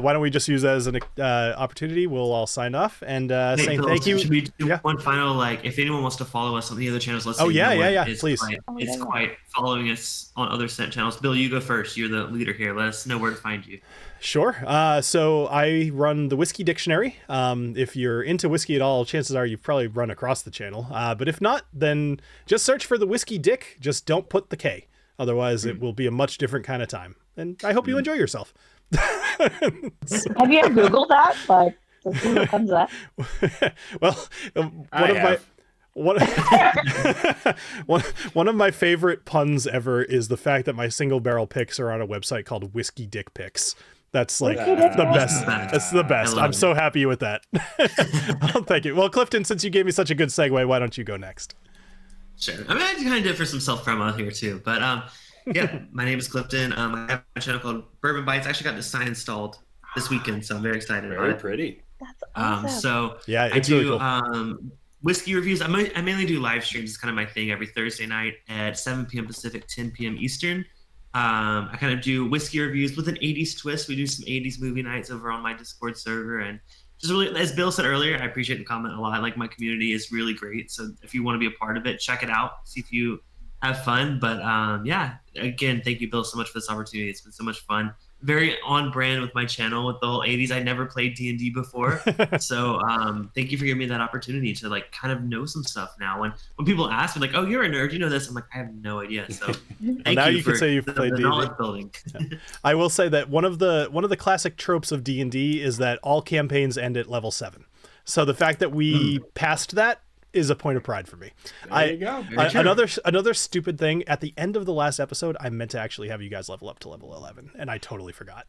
why don't we just use that as an opportunity? We'll all sign off and saying Bill, thank you. Should we do one final, if anyone wants to follow us on the other channels, let's say please. It's quite following us on other channels. Bill, you go first. You're the leader here. Let us know where to find you. Sure. So I run the Whiskey Dictionary. If you're into whiskey at all, chances are you've probably run across the channel. But if not, then just search for the Whiskey Dick. Just don't put the K. Otherwise, it will be a much different kind of time. And I hope you enjoy yourself. Have you ever Googled that? Like, to see what comes up? Well, one of my favorite puns ever is the fact that my single barrel picks are on a website called Whiskey Dick Picks. That's like the best. That's the best. I'm so happy with that. Well, thank you. Well, Clifton, since you gave me such a good segue, why don't you go next? Sure. I kind of did for some self-promo here too. But my name is Clifton. I have a channel called Bourbon Bites. I actually got the sign installed this weekend, so I'm very excited about it. Very pretty. That's awesome. So yeah, I do really cool. Whiskey reviews. I mainly do live streams. It's kind of my thing every Thursday night at 7 p.m. Pacific, 10 p.m. Eastern. I kind of do whiskey reviews with an 80s twist. We do some 80s movie nights over on my Discord server. And just really, as Bill said earlier, I appreciate the comment a lot. Like, my community is really great. So if you want to be a part of it, check it out. See if you have fun. But again, thank you, Bill, so much for this opportunity. It's been so much fun. Very on brand with my channel with the whole 80s. I never played D&D before. So thank you for giving me that opportunity to kind of know some stuff now. When people ask me like, oh, you're a nerd, you know this? I'm like, I have no idea. So thank now you can say you've played the D&D. knowledge building. I will say that one of the classic tropes of D&D is that all campaigns end at level 7. So the fact that we passed that is a point of pride for me. There you go. Another stupid thing, at the end of the last episode, I meant to actually have you guys level up to level 11, and I totally forgot.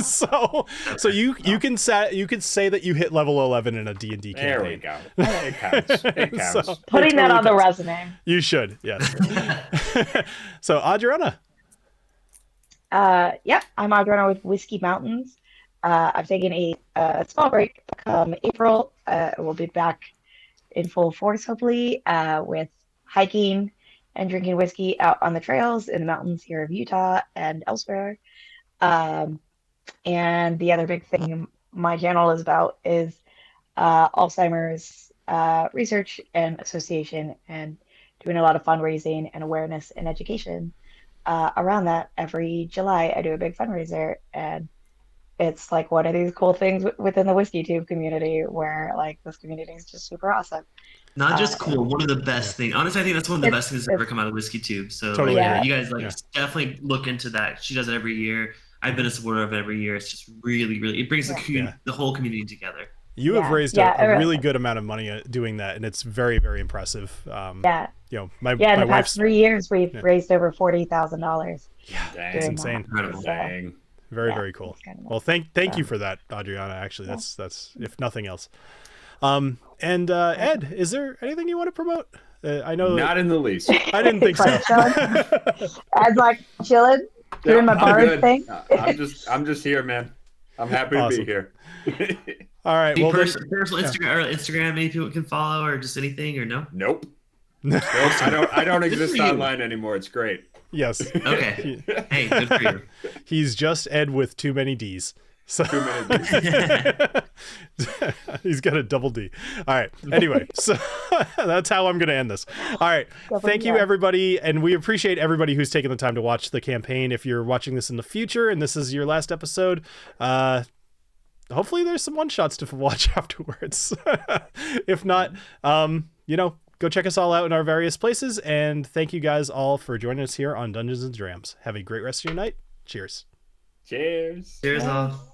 so you can say that you hit level 11 in a D&D campaign. There we go. It counts. It counts. So, Putting that on the resume. You should, yes. So Adriana. I'm Adriana with Whiskey Mountains. I've taken a small break. April, we'll be back in full force, hopefully, with hiking and drinking whiskey out on the trails in the mountains here of Utah and elsewhere. And the other big thing my channel is about is Alzheimer's Research and Association, and doing a lot of fundraising and awareness and education around that. Every July, I do a big fundraiser, and it's like one of these cool things within the Whiskey Tube community where like this community is just super awesome. Not just cool, one of the best things. Honestly, I think that's one of the best things that's ever come out of Whiskey Tube. So Totally like, you guys definitely look into that. She does it every year. I've been a supporter of it every year. It's just really, really, it brings the whole community together. You have raised a really good amount of money doing that, and it's very, very impressive. Yeah. You know, my in the wife's past 3 years, we've raised over $40,000. Yeah, that's insane. Incredible. Dang. Very, very cool. Well, thank you for that, Adriana. Actually, that's if nothing else. And Ed, is there anything you want to promote? I know not in the least. I didn't think so. Ed's like chilling, doing my bard thing. I'm just here, man. I'm happy to be here. All right. Well, personal Instagram, maybe people can follow or just anything or no? Nope. I don't exist online anymore. It's great. Yes. Okay. Hey, good for you. He's just Ed with too many D's. So too many D's. He's got a double D. All right. Anyway, so that's how I'm going to end this. All right. Thank you, everybody. And we appreciate everybody who's taken the time to watch the campaign. If you're watching this in the future and this is your last episode, hopefully there's some one-shots to watch afterwards. If not, go check us all out in our various places. And thank you guys all for joining us here on Dungeons and Drams. Have a great rest of your night. Cheers. Cheers. Cheers all.